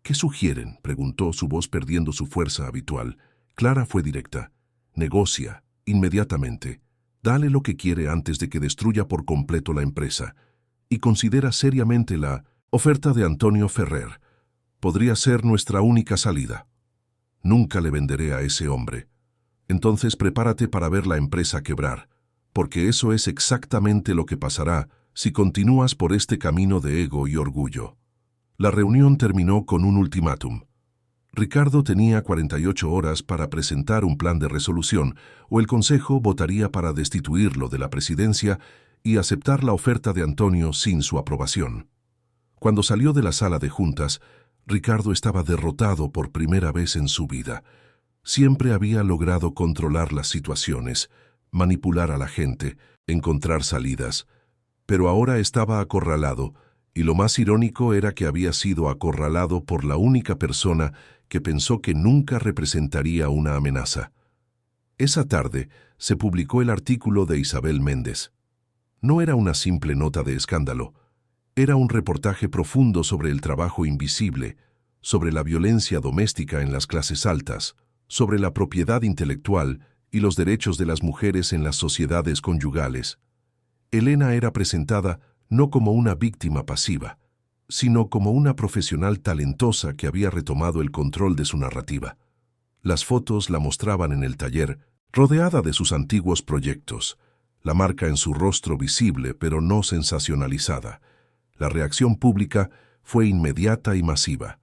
[SPEAKER 1] ¿Qué sugieren?, preguntó, su voz perdiendo su fuerza habitual. Clara fue directa. Negocia, inmediatamente. Dale lo que quiere antes de que destruya por completo la empresa. Y considera seriamente la oferta de Antonio Ferrer. Podría ser nuestra única salida. Nunca le venderé a ese hombre. Entonces prepárate para ver la empresa quebrar, porque eso es exactamente lo que pasará si continúas por este camino de ego y orgullo. La reunión terminó con un ultimátum. Ricardo tenía 48 horas para presentar un plan de resolución, o el Consejo votaría para destituirlo de la presidencia y aceptar la oferta de Antonio sin su aprobación. Cuando salió de la sala de juntas, Ricardo estaba derrotado por primera vez en su vida. Siempre había logrado controlar las situaciones, manipular a la gente, encontrar salidas, pero ahora estaba acorralado, y lo más irónico era que había sido acorralado por la única persona que pensó que nunca representaría una amenaza. Esa tarde se publicó el artículo de Isabel Méndez. No era una simple nota de escándalo, era un reportaje profundo sobre el trabajo invisible, sobre la violencia doméstica en las clases altas, sobre la propiedad intelectual y los derechos de las mujeres en las sociedades conyugales. Elena era presentada no como una víctima pasiva, sino como una profesional talentosa que había retomado el control de su narrativa. Las fotos la mostraban en el taller, rodeada de sus antiguos proyectos, la marca en su rostro visible pero no sensacionalizada. La reacción pública fue inmediata y masiva.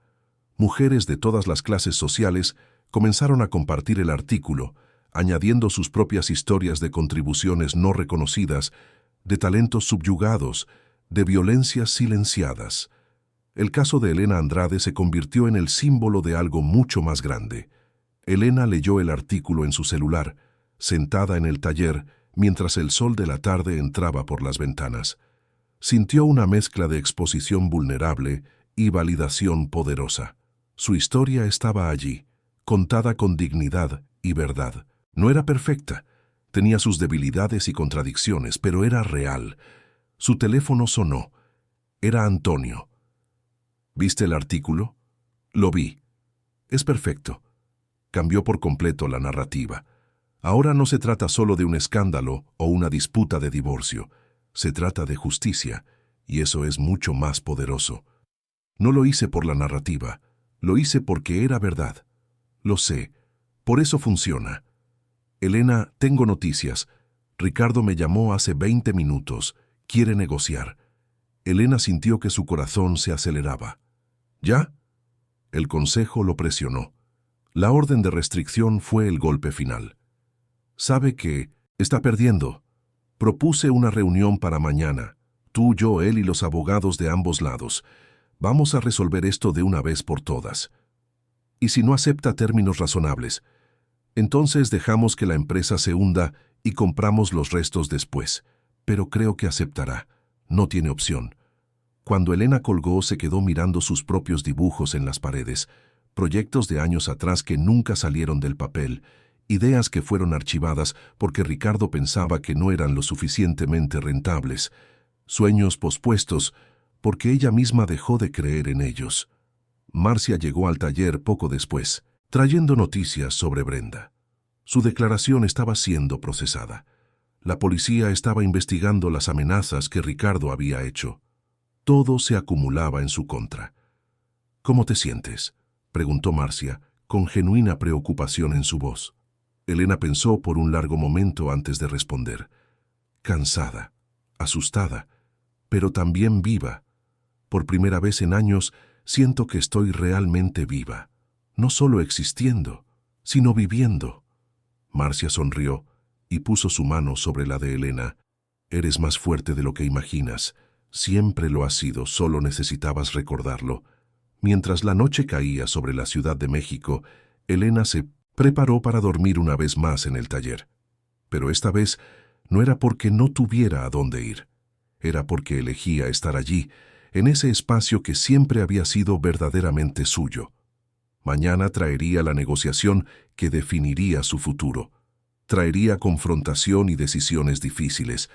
[SPEAKER 1] Mujeres de todas las clases sociales comenzaron a compartir el artículo, añadiendo sus propias historias de contribuciones no reconocidas, de talentos subyugados, de violencias silenciadas. El caso de Elena Andrade se convirtió en el símbolo de algo mucho más grande. Elena leyó el artículo en su celular, sentada en el taller, mientras el sol de la tarde entraba por las ventanas. Sintió una mezcla de exposición vulnerable y validación poderosa. Su historia estaba allí, contada con dignidad y verdad. No era perfecta, tenía sus debilidades y contradicciones, pero era real. Su teléfono sonó. Era Antonio. ¿Viste el artículo? Lo vi. Es perfecto. Cambió por completo la narrativa. Ahora no se trata solo de un escándalo o una disputa de divorcio. Se trata de justicia, y eso es mucho más poderoso. No lo hice por la narrativa, lo hice porque era verdad. Lo sé, por eso funciona. Elena, tengo noticias. Ricardo me llamó hace 20 minutos. Quiere negociar. Elena sintió que su corazón se aceleraba. ¿Ya? El consejo lo presionó. La orden de restricción fue el golpe final. Sabe que está perdiendo. Propuse una reunión para mañana. Tú, yo, él y los abogados de ambos lados. Vamos a resolver esto de una vez por todas. Y si no acepta términos razonables, entonces dejamos que la empresa se hunda y compramos los restos después. Pero creo que aceptará. No tiene opción. Cuando Elena colgó, se quedó mirando sus propios dibujos en las paredes, proyectos de años atrás que nunca salieron del papel, ideas que fueron archivadas porque Ricardo pensaba que no eran lo suficientemente rentables, sueños pospuestos porque ella misma dejó de creer en ellos. Marcia llegó al taller poco después, trayendo noticias sobre Brenda. Su declaración estaba siendo procesada. La policía estaba investigando las amenazas que Ricardo había hecho. Todo se acumulaba en su contra. ¿Cómo te sientes?, preguntó Marcia, con genuina preocupación en su voz. Elena pensó por un largo momento antes de responder. Cansada, asustada, pero también viva. Por primera vez en años siento que estoy realmente viva, no solo existiendo, sino viviendo. Marcia sonrió y puso su mano sobre la de Elena. Eres más fuerte de lo que imaginas. Siempre lo has sido, solo necesitabas recordarlo. Mientras la noche caía sobre la Ciudad de México, Elena se preparó para dormir una vez más en el taller. Pero esta vez no era porque no tuviera a dónde ir. Era porque elegía estar allí, en ese espacio que siempre había sido verdaderamente suyo. Mañana traería la negociación que definiría su futuro. Traería confrontación y decisiones difíciles,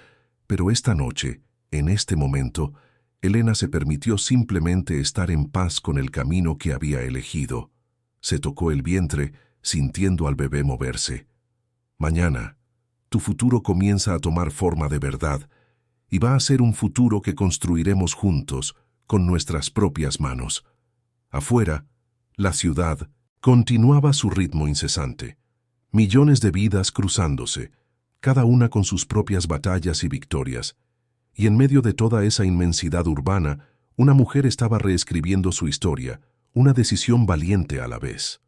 [SPEAKER 1] pero esta noche, en este momento, Elena se permitió simplemente estar en paz con el camino que había elegido. Se tocó el vientre, sintiendo al bebé moverse. Mañana, tu futuro comienza a tomar forma de verdad, y va a ser un futuro que construiremos juntos, con nuestras propias manos. Afuera, la ciudad continuaba su ritmo incesante. Millones de vidas cruzándose, cada una con sus propias batallas y victorias. Y en medio de toda esa inmensidad urbana, una mujer estaba reescribiendo su historia, una decisión valiente a la vez.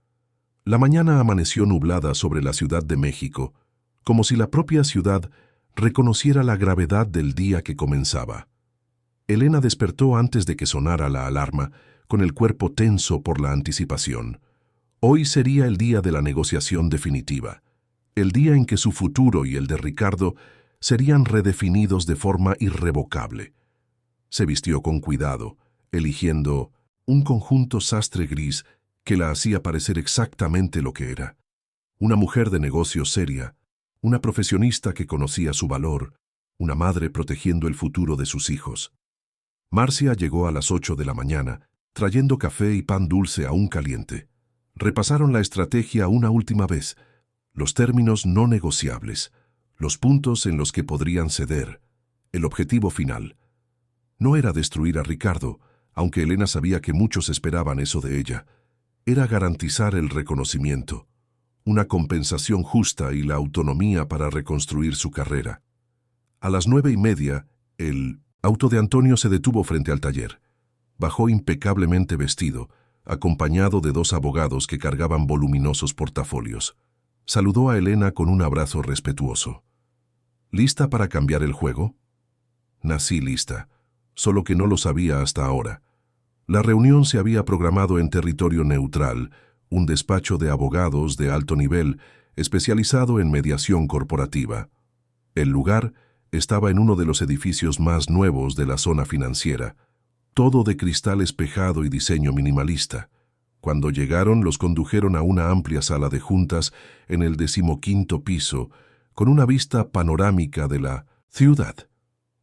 [SPEAKER 1] La mañana amaneció nublada sobre la Ciudad de México, como si la propia ciudad reconociera la gravedad del día que comenzaba. Elena despertó antes de que sonara la alarma, con el cuerpo tenso por la anticipación. Hoy sería el día de la negociación definitiva, el día en que su futuro y el de Ricardo serían redefinidos de forma irrevocable. Se vistió con cuidado, eligiendo un conjunto sastre gris que la hacía parecer exactamente lo que era. Una mujer de negocios seria, una profesionista que conocía su valor, una madre protegiendo el futuro de sus hijos. Marcia llegó a las 8 de la mañana, trayendo café y pan dulce aún caliente. Repasaron la estrategia una última vez, los términos no negociables, los puntos en los que podrían ceder, el objetivo final. No era destruir a Ricardo, aunque Elena sabía que muchos esperaban eso de ella. Era garantizar el reconocimiento, una compensación justa y la autonomía para reconstruir su carrera. A las 9:30, el auto de Antonio se detuvo frente al taller. Bajó impecablemente vestido, acompañado de 2 abogados que cargaban voluminosos portafolios. Saludó a Elena con un abrazo respetuoso. ¿Lista para cambiar el juego? Nací lista, solo que no lo sabía hasta ahora. La reunión se había programado en territorio neutral, un despacho de abogados de alto nivel especializado en mediación corporativa. El lugar estaba en uno de los edificios más nuevos de la zona financiera, todo de cristal espejado y diseño minimalista. Cuando llegaron, los condujeron a una amplia sala de juntas en el 15º piso, con una vista panorámica de la ciudad.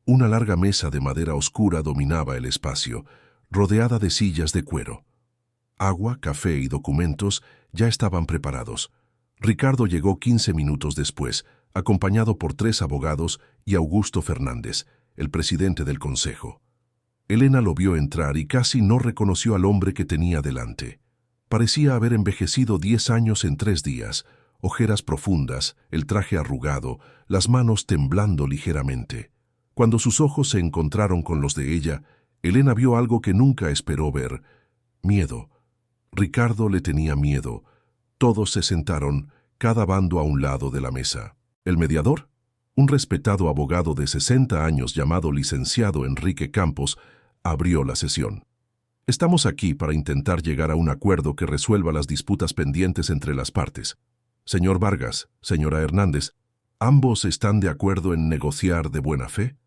[SPEAKER 1] Una larga mesa de madera oscura dominaba el espacio, rodeada de sillas de cuero. Agua, café y documentos ya estaban preparados. Ricardo llegó 15 minutos después, acompañado por 3 abogados y Augusto Fernández, el presidente del consejo. Elena lo vio entrar y casi no reconoció al hombre que tenía delante. Parecía haber envejecido 10 años en 3 días, ojeras profundas, el traje arrugado, las manos temblando ligeramente. Cuando sus ojos se encontraron con los de ella, Elena vio algo que nunca esperó ver: miedo. Ricardo le tenía miedo. Todos se sentaron, cada bando a un lado de la mesa. El mediador, un respetado abogado de 60 años llamado licenciado Enrique Campos, abrió la sesión. Estamos aquí para intentar llegar a un acuerdo que resuelva las disputas pendientes entre las partes. Señor Vargas, señora Hernández, ¿ambos están de acuerdo en negociar de buena fe?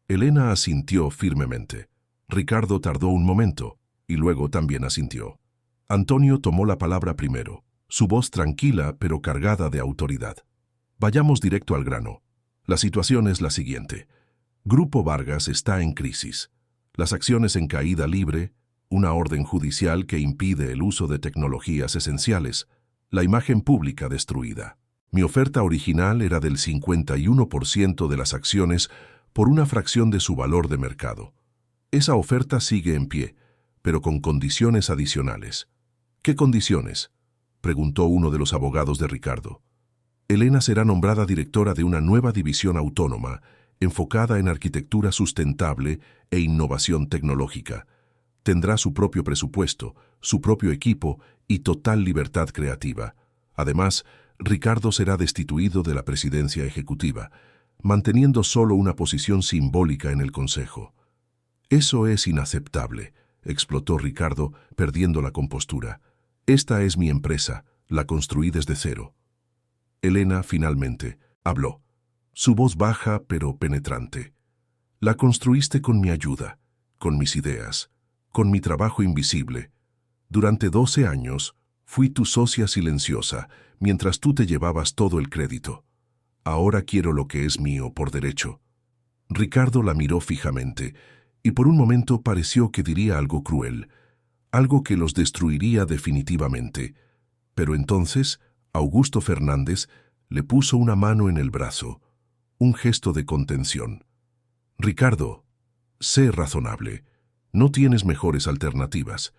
[SPEAKER 1] Elena asintió firmemente. Ricardo tardó un momento, y luego también asintió. Antonio tomó la palabra primero, su voz tranquila pero cargada de autoridad. Vayamos directo al grano. La situación es la siguiente. Grupo Vargas está en crisis. Las acciones en caída libre, una orden judicial que impide el uso de tecnologías esenciales, la imagen pública destruida. Mi oferta original era del 51% de las acciones por una fracción de su valor de mercado. Esa oferta sigue en pie, pero con condiciones adicionales. ¿Qué condiciones?, preguntó uno de los abogados de Ricardo. Elena será nombrada directora de una nueva división autónoma, enfocada en arquitectura sustentable e innovación tecnológica. Tendrá su propio presupuesto, su propio equipo y total libertad creativa. Además, Ricardo será destituido de la presidencia ejecutiva, manteniendo solo una posición simbólica en el consejo. Eso es inaceptable, explotó Ricardo, perdiendo la compostura. Esta es mi empresa, la construí desde cero. Elena finalmente habló, su voz baja pero penetrante. La construiste con mi ayuda, con mis ideas, con mi trabajo invisible. Durante 12 años fui tu socia silenciosa, mientras tú te llevabas todo el crédito. Ahora quiero lo que es mío por derecho. Ricardo la miró fijamente, y por un momento pareció que diría algo cruel, algo que los destruiría definitivamente. Pero entonces Augusto Fernández le puso una mano en el brazo, un gesto de contención. Ricardo, sé razonable. No tienes mejores alternativas.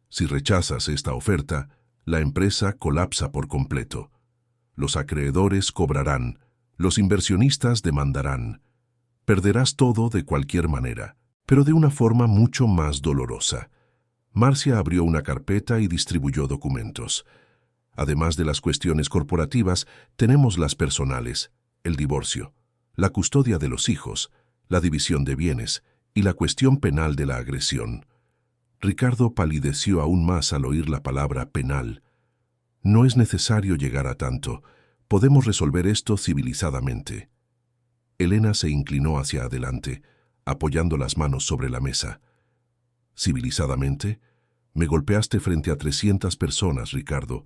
[SPEAKER 1] Si rechazas esta oferta, la empresa colapsa por completo. Los acreedores cobrarán, los inversionistas demandarán. Perderás todo de cualquier manera, pero de una forma mucho más dolorosa. Marcia abrió una carpeta y distribuyó documentos. Además de las cuestiones corporativas, tenemos las personales, el divorcio, la custodia de los hijos, la división de bienes y la cuestión penal de la agresión. Ricardo palideció aún más al oír la palabra penal. No es necesario llegar a tanto. Podemos resolver esto civilizadamente. Elena se inclinó hacia adelante, apoyando las manos sobre la mesa. ¿Civilizadamente? Me golpeaste frente a 300 personas, Ricardo.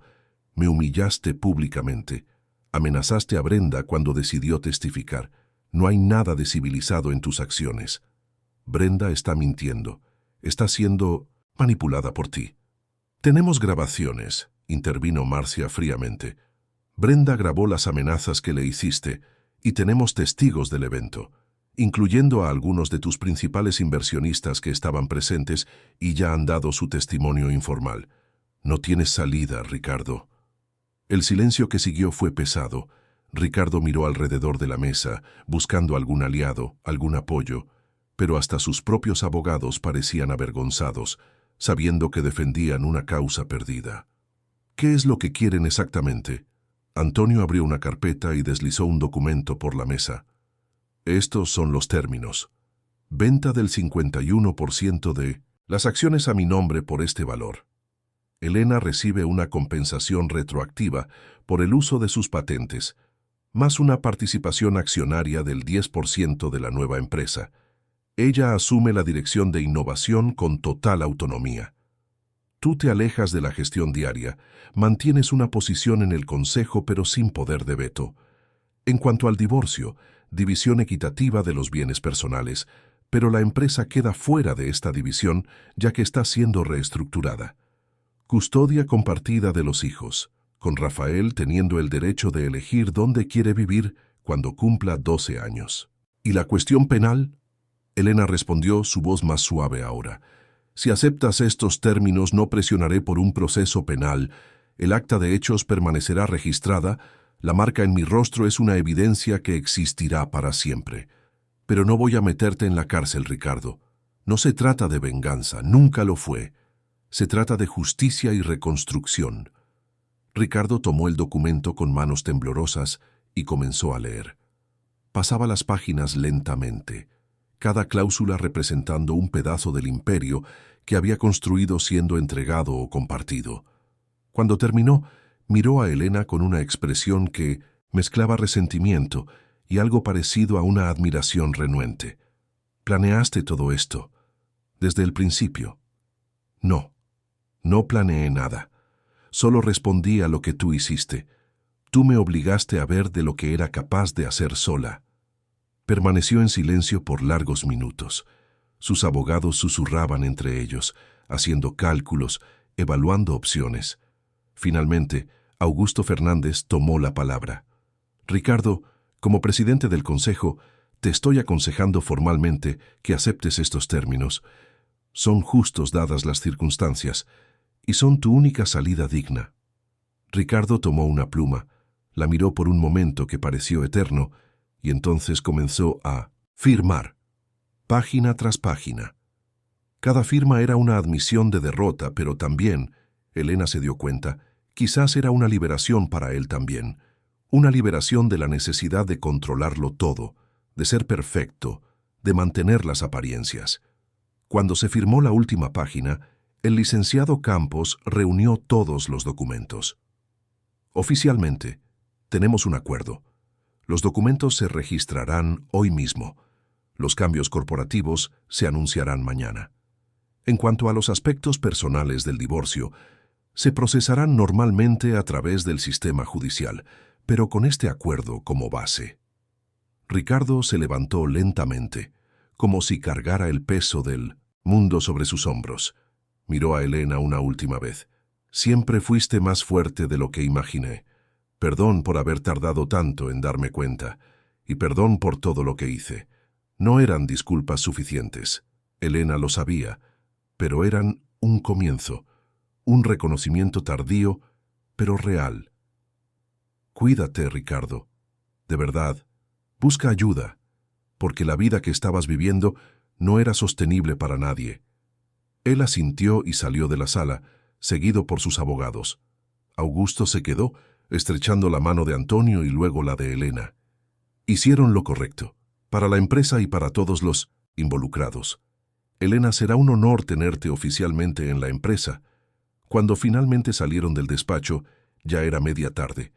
[SPEAKER 1] Me humillaste públicamente. Amenazaste a Brenda cuando decidió testificar. No hay nada de civilizado en tus acciones. Brenda está mintiendo. Está siendo manipulada por ti. Tenemos grabaciones, intervino Marcia fríamente. Brenda grabó las amenazas que le hiciste y tenemos testigos del evento, incluyendo a algunos de tus principales inversionistas que estaban presentes y ya han dado su testimonio informal. No tienes salida, Ricardo. El silencio que siguió fue pesado. Ricardo miró alrededor de la mesa, buscando algún aliado, algún apoyo, pero hasta sus propios abogados parecían avergonzados, sabiendo que defendían una causa perdida. ¿Qué es lo que quieren exactamente? Antonio abrió una carpeta y deslizó un documento por la mesa. Estos son los términos. Venta del 51% de las acciones a mi nombre por este valor. Elena recibe una compensación retroactiva por el uso de sus patentes, más una participación accionaria del 10% de la nueva empresa. Ella asume la dirección de innovación con total autonomía. Tú te alejas de la gestión diaria, mantienes una posición en el consejo pero sin poder de veto. En cuanto al divorcio, división equitativa de los bienes personales, pero la empresa queda fuera de esta división ya que está siendo reestructurada. Custodia compartida de los hijos, con Rafael teniendo el derecho de elegir dónde quiere vivir cuando cumpla 12 años. ¿Y la cuestión penal? Elena respondió, su voz más suave ahora. Si aceptas estos términos, no presionaré por un proceso penal. El acta de hechos permanecerá registrada. La marca en mi rostro es una evidencia que existirá para siempre. Pero no voy a meterte en la cárcel, Ricardo. No se trata de venganza, nunca lo fue. Se trata de justicia y reconstrucción. Ricardo tomó el documento con manos temblorosas y comenzó a leer. Pasaba las páginas lentamente, cada cláusula representando un pedazo del imperio que había construido siendo entregado o compartido. Cuando terminó, miró a Elena con una expresión que mezclaba resentimiento y algo parecido a una admiración renuente. ¿Planeaste todo esto? ¿Desde el principio? No, no planeé nada. Solo respondí a lo que tú hiciste. Tú me obligaste a ver de lo que era capaz de hacer sola. Permaneció en silencio por largos minutos. Sus abogados susurraban entre ellos, haciendo cálculos, evaluando opciones. Finalmente, Augusto Fernández tomó la palabra. Ricardo, como presidente del Consejo, te estoy aconsejando formalmente que aceptes estos términos. Son justos dadas las circunstancias, y son tu única salida digna. Ricardo tomó una pluma, la miró por un momento que pareció eterno, y entonces comenzó a firmar, página tras página. Cada firma era una admisión de derrota, pero también, Elena se dio cuenta, quizás era una liberación para él también, una liberación de la necesidad de controlarlo todo, de ser perfecto, de mantener las apariencias. Cuando se firmó la última página, el licenciado Campos reunió todos los documentos. Oficialmente, tenemos un acuerdo. Los documentos se registrarán hoy mismo. Los cambios corporativos se anunciarán mañana. En cuanto a los aspectos personales del divorcio, se procesarán normalmente a través del sistema judicial, pero con este acuerdo como base. Ricardo se levantó lentamente, como si cargara el peso del mundo sobre sus hombros. Miró a Elena una última vez. Siempre fuiste más fuerte de lo que imaginé. Perdón por haber tardado tanto en darme cuenta, y perdón por todo lo que hice. No eran disculpas suficientes. Elena lo sabía, pero eran un comienzo, un reconocimiento tardío, pero real. Cuídate, Ricardo. De verdad, busca ayuda, porque la vida que estabas viviendo no era sostenible para nadie. Él asintió y salió de la sala, seguido por sus abogados. Augusto se quedó, estrechando la mano de Antonio y luego la de Elena. Hicieron lo correcto, para la empresa y para todos los involucrados. Elena, será un honor tenerte oficialmente en la empresa. Cuando finalmente salieron del despacho, ya era media tarde.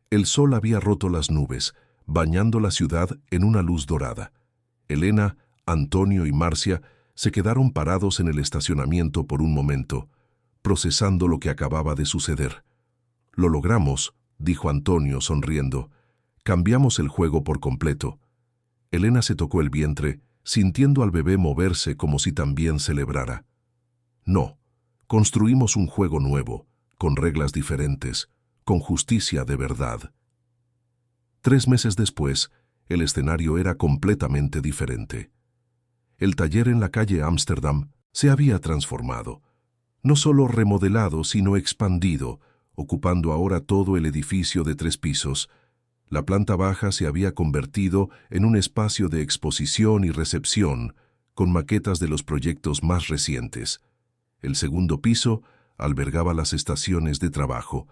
[SPEAKER 1] El sol había roto las nubes, bañando la ciudad en una luz dorada. Elena, Antonio y Marcia se quedaron parados en el estacionamiento por un momento, procesando lo que acababa de suceder. «Lo logramos», dijo Antonio sonriendo. «Cambiamos el juego por completo». Elena se tocó el vientre, sintiendo al bebé moverse como si también celebrara. «No, construimos un juego nuevo, con reglas diferentes, con justicia de verdad». 3 meses después, el escenario era completamente diferente. El taller en la calle Ámsterdam se había transformado. No solo remodelado, sino expandido, ocupando ahora todo el edificio de 3 pisos. La planta baja se había convertido en un espacio de exposición y recepción, con maquetas de los proyectos más recientes. El segundo piso albergaba las estaciones de trabajo,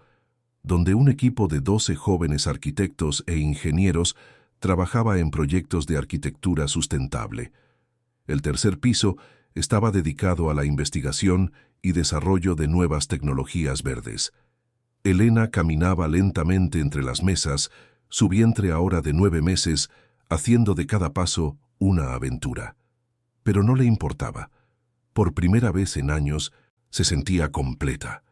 [SPEAKER 1] donde un equipo de 12 jóvenes arquitectos e ingenieros trabajaba en proyectos de arquitectura sustentable. El tercer piso estaba dedicado a la investigación y desarrollo de nuevas tecnologías verdes. Elena caminaba lentamente entre las mesas, su vientre ahora de 9 meses, haciendo de cada paso una aventura. Pero no le importaba. Por primera vez en años, se sentía completa.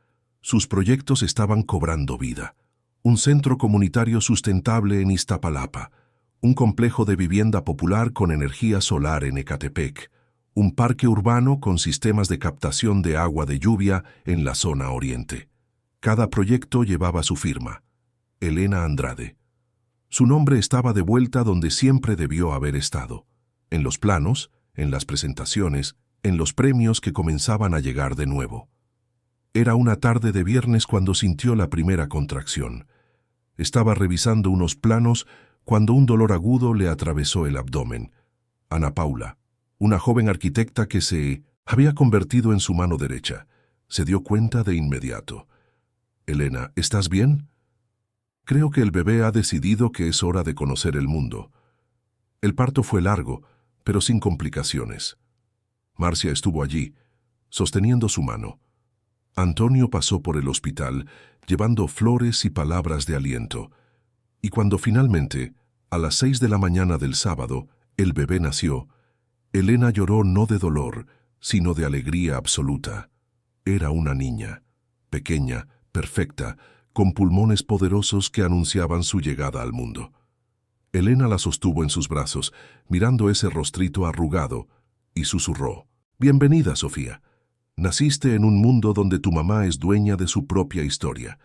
[SPEAKER 1] Sus proyectos estaban cobrando vida. Un centro comunitario sustentable en Iztapalapa, un complejo de vivienda popular con energía solar en Ecatepec, un parque urbano con sistemas de captación de agua de lluvia en la zona oriente. Cada proyecto llevaba su firma, Elena Andrade. Su nombre estaba de vuelta donde siempre debió haber estado, en los planos, en las presentaciones, en los premios que comenzaban a llegar de nuevo. Era una tarde de viernes cuando sintió la primera contracción. Estaba revisando unos planos cuando un dolor agudo le atravesó el abdomen. Ana Paula, una joven arquitecta que se había convertido en su mano derecha, se dio cuenta de inmediato. «Elena, ¿estás bien?» «Creo que el bebé ha decidido que es hora de conocer el mundo». El parto fue largo, pero sin complicaciones. Marcia estuvo allí, sosteniendo su mano. Antonio pasó por el hospital, llevando flores y palabras de aliento. Y cuando finalmente, a las 6 de la mañana del sábado, el bebé nació, Elena lloró no de dolor, sino de alegría absoluta. Era una niña, pequeña, perfecta, con pulmones poderosos que anunciaban su llegada al mundo. Elena la sostuvo en sus brazos, mirando ese rostrito arrugado, y susurró: «Bienvenida, Sofía. Naciste en un mundo donde tu mamá es dueña de su propia historia,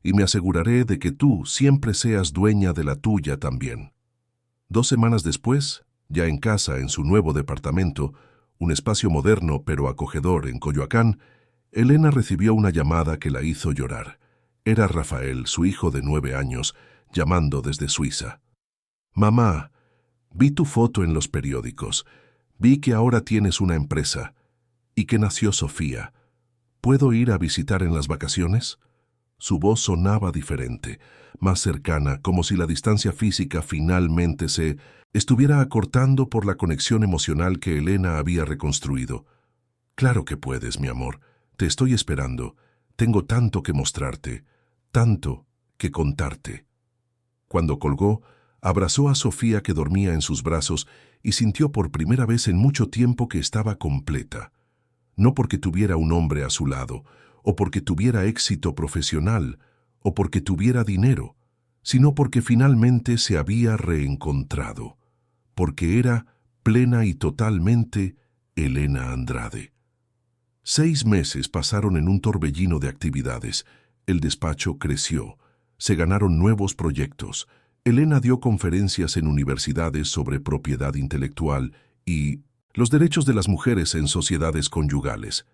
[SPEAKER 1] y me aseguraré de que tú siempre seas dueña de la tuya también». 2 semanas después, ya en casa en su nuevo departamento, un espacio moderno pero acogedor en Coyoacán, Elena recibió una llamada que la hizo llorar. Era Rafael, su hijo de 9 años, llamando desde Suiza. «Mamá, vi tu foto en los periódicos. Vi que ahora tienes una empresa y que nació Sofía. ¿Puedo ir a visitar en las vacaciones?» Su voz sonaba diferente, más cercana, como si la distancia física finalmente se estuviera acortando por la conexión emocional que Elena había reconstruido. «Claro que puedes, mi amor. Te estoy esperando. Tengo tanto que mostrarte, tanto que contarte». Cuando colgó, abrazó a Sofía que dormía en sus brazos y sintió por primera vez en mucho tiempo que estaba completa. No porque tuviera un hombre a su lado, o porque tuviera éxito profesional, o porque tuviera dinero, sino porque finalmente se había reencontrado, porque era plena y totalmente Elena Andrade. 6 meses pasaron en un torbellino de actividades. El despacho creció, se ganaron nuevos proyectos. Elena dio conferencias en universidades sobre propiedad intelectual y los derechos de las mujeres en sociedades conyugales.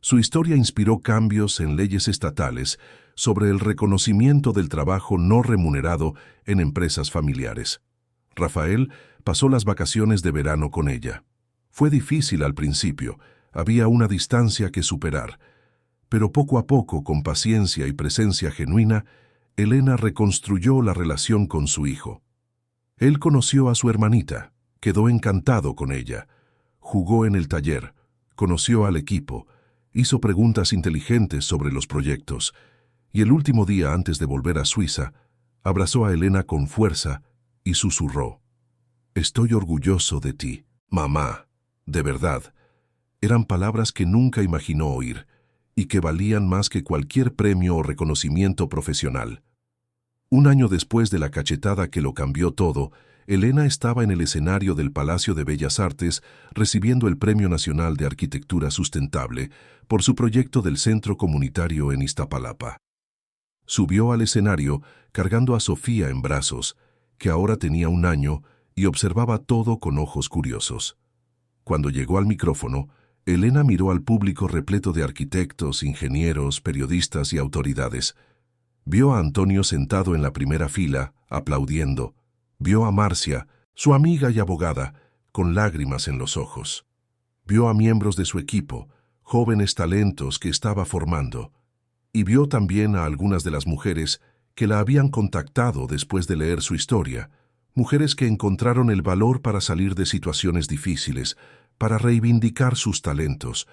[SPEAKER 1] Su historia inspiró cambios en leyes estatales sobre el reconocimiento del trabajo no remunerado en empresas familiares. Rafael pasó las vacaciones de verano con ella. Fue difícil al principio, había una distancia que superar, pero poco a poco, con paciencia y presencia genuina, Elena reconstruyó la relación con su hijo. Él conoció a su hermanita, quedó encantado con ella, jugó en el taller, conoció al equipo, hizo preguntas inteligentes sobre los proyectos, y el último día antes de volver a Suiza, abrazó a Elena con fuerza y susurró: «Estoy orgulloso de ti, mamá, de verdad». Eran palabras que nunca imaginó oír, y que valían más que cualquier premio o reconocimiento profesional. Un año después de la cachetada que lo cambió todo, Elena estaba en el escenario del Palacio de Bellas Artes recibiendo el Premio Nacional de Arquitectura Sustentable por su proyecto del Centro Comunitario en Iztapalapa. Subió al escenario cargando a Sofía en brazos, que ahora tenía 1 año y observaba todo con ojos curiosos. Cuando llegó al micrófono, Elena miró al público repleto de arquitectos, ingenieros, periodistas y autoridades. Vio a Antonio sentado en la primera fila, aplaudiendo. Vio a Marcia, su amiga y abogada, con lágrimas en los ojos. Vio a miembros de su equipo, jóvenes talentos que estaba formando, y vio también a algunas de las mujeres que la habían contactado después de leer su historia, mujeres que encontraron el valor para salir de situaciones difíciles, para reivindicar sus talentos,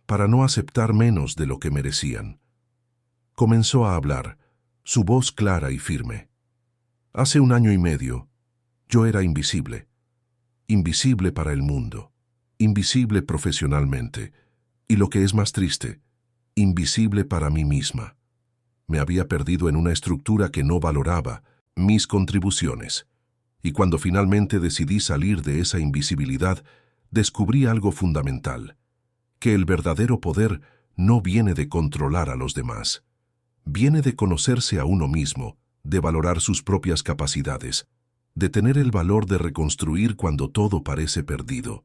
[SPEAKER 1] para no aceptar menos de lo que merecían. Comenzó a hablar, su voz clara y firme. Hace 1 año y medio, yo era invisible. Invisible para el mundo, invisible profesionalmente, y lo que es más triste, invisible para mí misma. Me había perdido en una estructura que no valoraba mis contribuciones. Y cuando finalmente decidí salir de esa invisibilidad, descubrí algo fundamental, que el verdadero poder no viene de controlar a los demás. Viene de conocerse a uno mismo, de valorar sus propias capacidades, de tener el valor de reconstruir cuando todo parece perdido.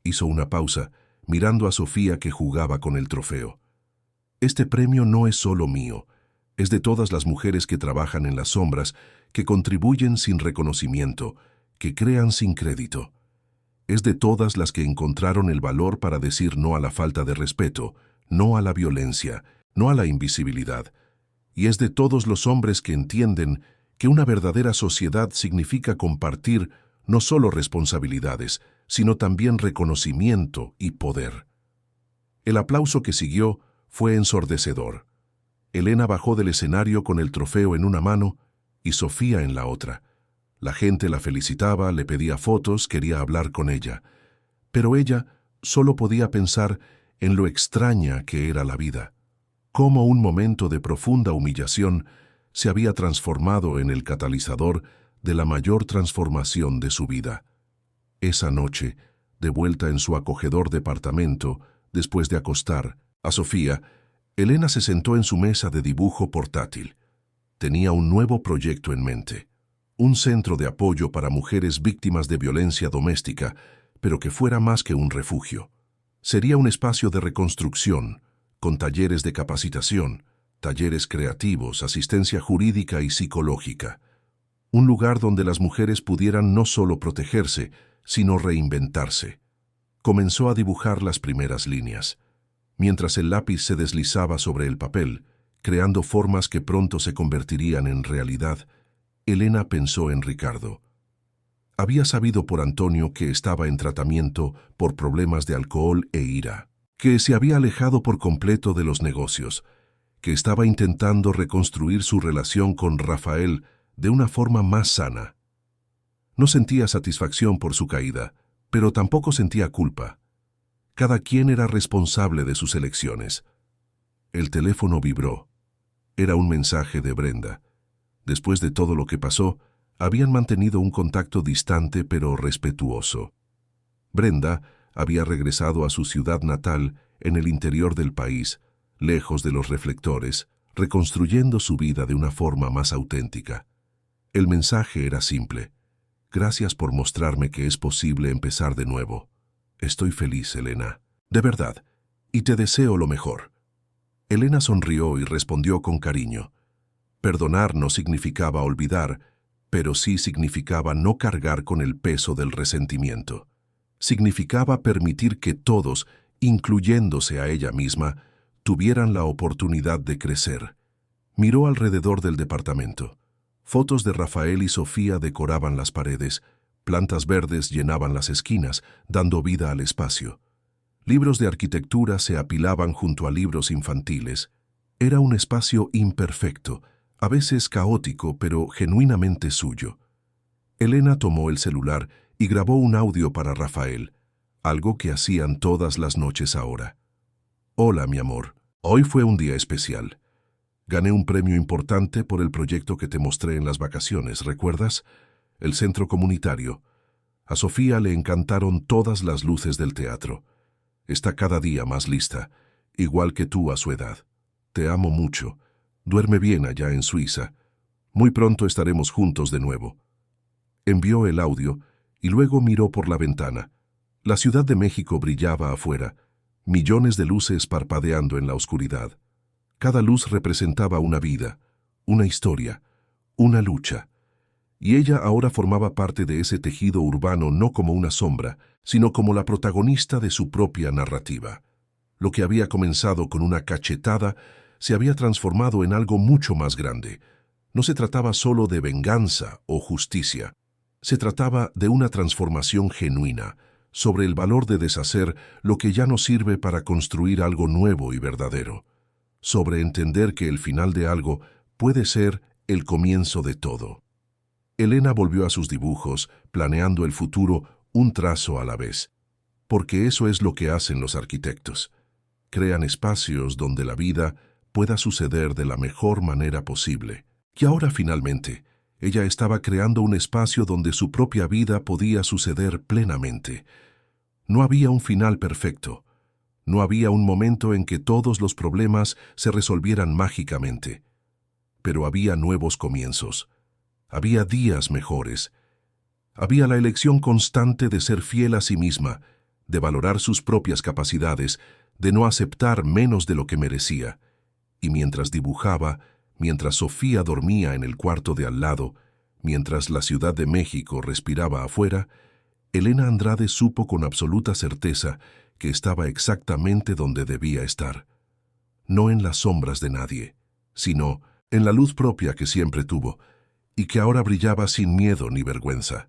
[SPEAKER 1] Hizo una pausa, mirando a Sofía que jugaba con el trofeo. Este premio no es solo mío, es de todas las mujeres que trabajan en las sombras, que contribuyen sin reconocimiento, que crean sin crédito. Es de todas las que encontraron el valor para decir no a la falta de respeto, no a la violencia, no a la invisibilidad. Y es de todos los hombres que entienden que una verdadera sociedad significa compartir no solo responsabilidades, sino también reconocimiento y poder. El aplauso que siguió fue ensordecedor. Elena bajó del escenario con el trofeo en una mano y Sofía en la otra. La gente la felicitaba, le pedía fotos, quería hablar con ella. Pero ella solo podía pensar en lo extraña que era la vida. Cómo un momento de profunda humillación se había transformado en el catalizador de la mayor transformación de su vida. Esa noche, de vuelta en su acogedor departamento, después de acostar a Sofía, Elena se sentó en su mesa de dibujo portátil. Tenía un nuevo proyecto en mente, un centro de apoyo para mujeres víctimas de violencia doméstica, pero que fuera más que un refugio. Sería un espacio de reconstrucción, con talleres de capacitación, talleres creativos, asistencia jurídica y psicológica. Un lugar donde las mujeres pudieran no solo protegerse, sino reinventarse. Comenzó a dibujar las primeras líneas. Mientras el lápiz se deslizaba sobre el papel, creando formas que pronto se convertirían en realidad, Elena pensó en Ricardo. Había sabido por Antonio que estaba en tratamiento por problemas de alcohol e ira, que se había alejado por completo de los negocios, que estaba intentando reconstruir su relación con Rafael de una forma más sana. No sentía satisfacción por su caída, pero tampoco sentía culpa. Cada quien era responsable de sus elecciones. El teléfono vibró. Era un mensaje de Brenda. Después de todo lo que pasó, habían mantenido un contacto distante pero respetuoso. Brenda había regresado a su ciudad natal en el interior del país, lejos de los reflectores, reconstruyendo su vida de una forma más auténtica. El mensaje era simple. Gracias por mostrarme que es posible empezar de nuevo. Estoy feliz, Elena. De verdad. Y te deseo lo mejor. Elena sonrió y respondió con cariño. Perdonar no significaba olvidar, pero sí significaba no cargar con el peso del resentimiento. Significaba permitir que todos, incluyéndose a ella misma, tuvieran la oportunidad de crecer. Miró alrededor del departamento. Fotos de Rafael y Sofía decoraban las paredes, plantas verdes llenaban las esquinas, dando vida al espacio. Libros de arquitectura se apilaban junto a libros infantiles. Era un espacio imperfecto, a veces caótico, pero genuinamente suyo. Elena tomó el celular y grabó un audio para Rafael, algo que hacían todas las noches ahora. Hola, mi amor. Hoy fue un día especial. Gané un premio importante por el proyecto que te mostré en las vacaciones, ¿recuerdas? El centro comunitario. A Sofía le encantaron todas las luces del teatro. Está cada día más lista, igual que tú a su edad. Te amo mucho. Duerme bien allá en Suiza. Muy pronto estaremos juntos de nuevo. Envió el audio y luego miró por la ventana. La Ciudad de México brillaba afuera, millones de luces parpadeando en la oscuridad. Cada luz representaba una vida, una historia, una lucha. y ella ahora formaba parte de ese tejido urbano no como una sombra, sino como la protagonista de su propia narrativa. Lo que había comenzado con una cachetada se había transformado en algo mucho más grande. No se trataba solo de venganza o justicia, se trataba de una transformación genuina, sobre el valor de deshacer lo que ya no sirve para construir algo nuevo y verdadero, sobre entender que el final de algo puede ser el comienzo de todo. Elena volvió a sus dibujos, planeando el futuro un trazo a la vez, porque eso es lo que hacen los arquitectos. Crean espacios donde la vida pueda suceder de la mejor manera posible. Y ahora finalmente, ella estaba creando un espacio donde su propia vida podía suceder plenamente. No había un final perfecto. No había un momento en que todos los problemas se resolvieran mágicamente. Pero había nuevos comienzos. Había días mejores. Había la elección constante de ser fiel a sí misma, de valorar sus propias capacidades, de no aceptar menos de lo que merecía. Y mientras dibujaba, mientras Sofía dormía en el cuarto de al lado, mientras la Ciudad de México respiraba afuera, Elena Andrade supo con absoluta certeza que estaba exactamente donde debía estar. No en las sombras de nadie, sino en la luz propia que siempre tuvo, y que ahora brillaba sin miedo ni vergüenza.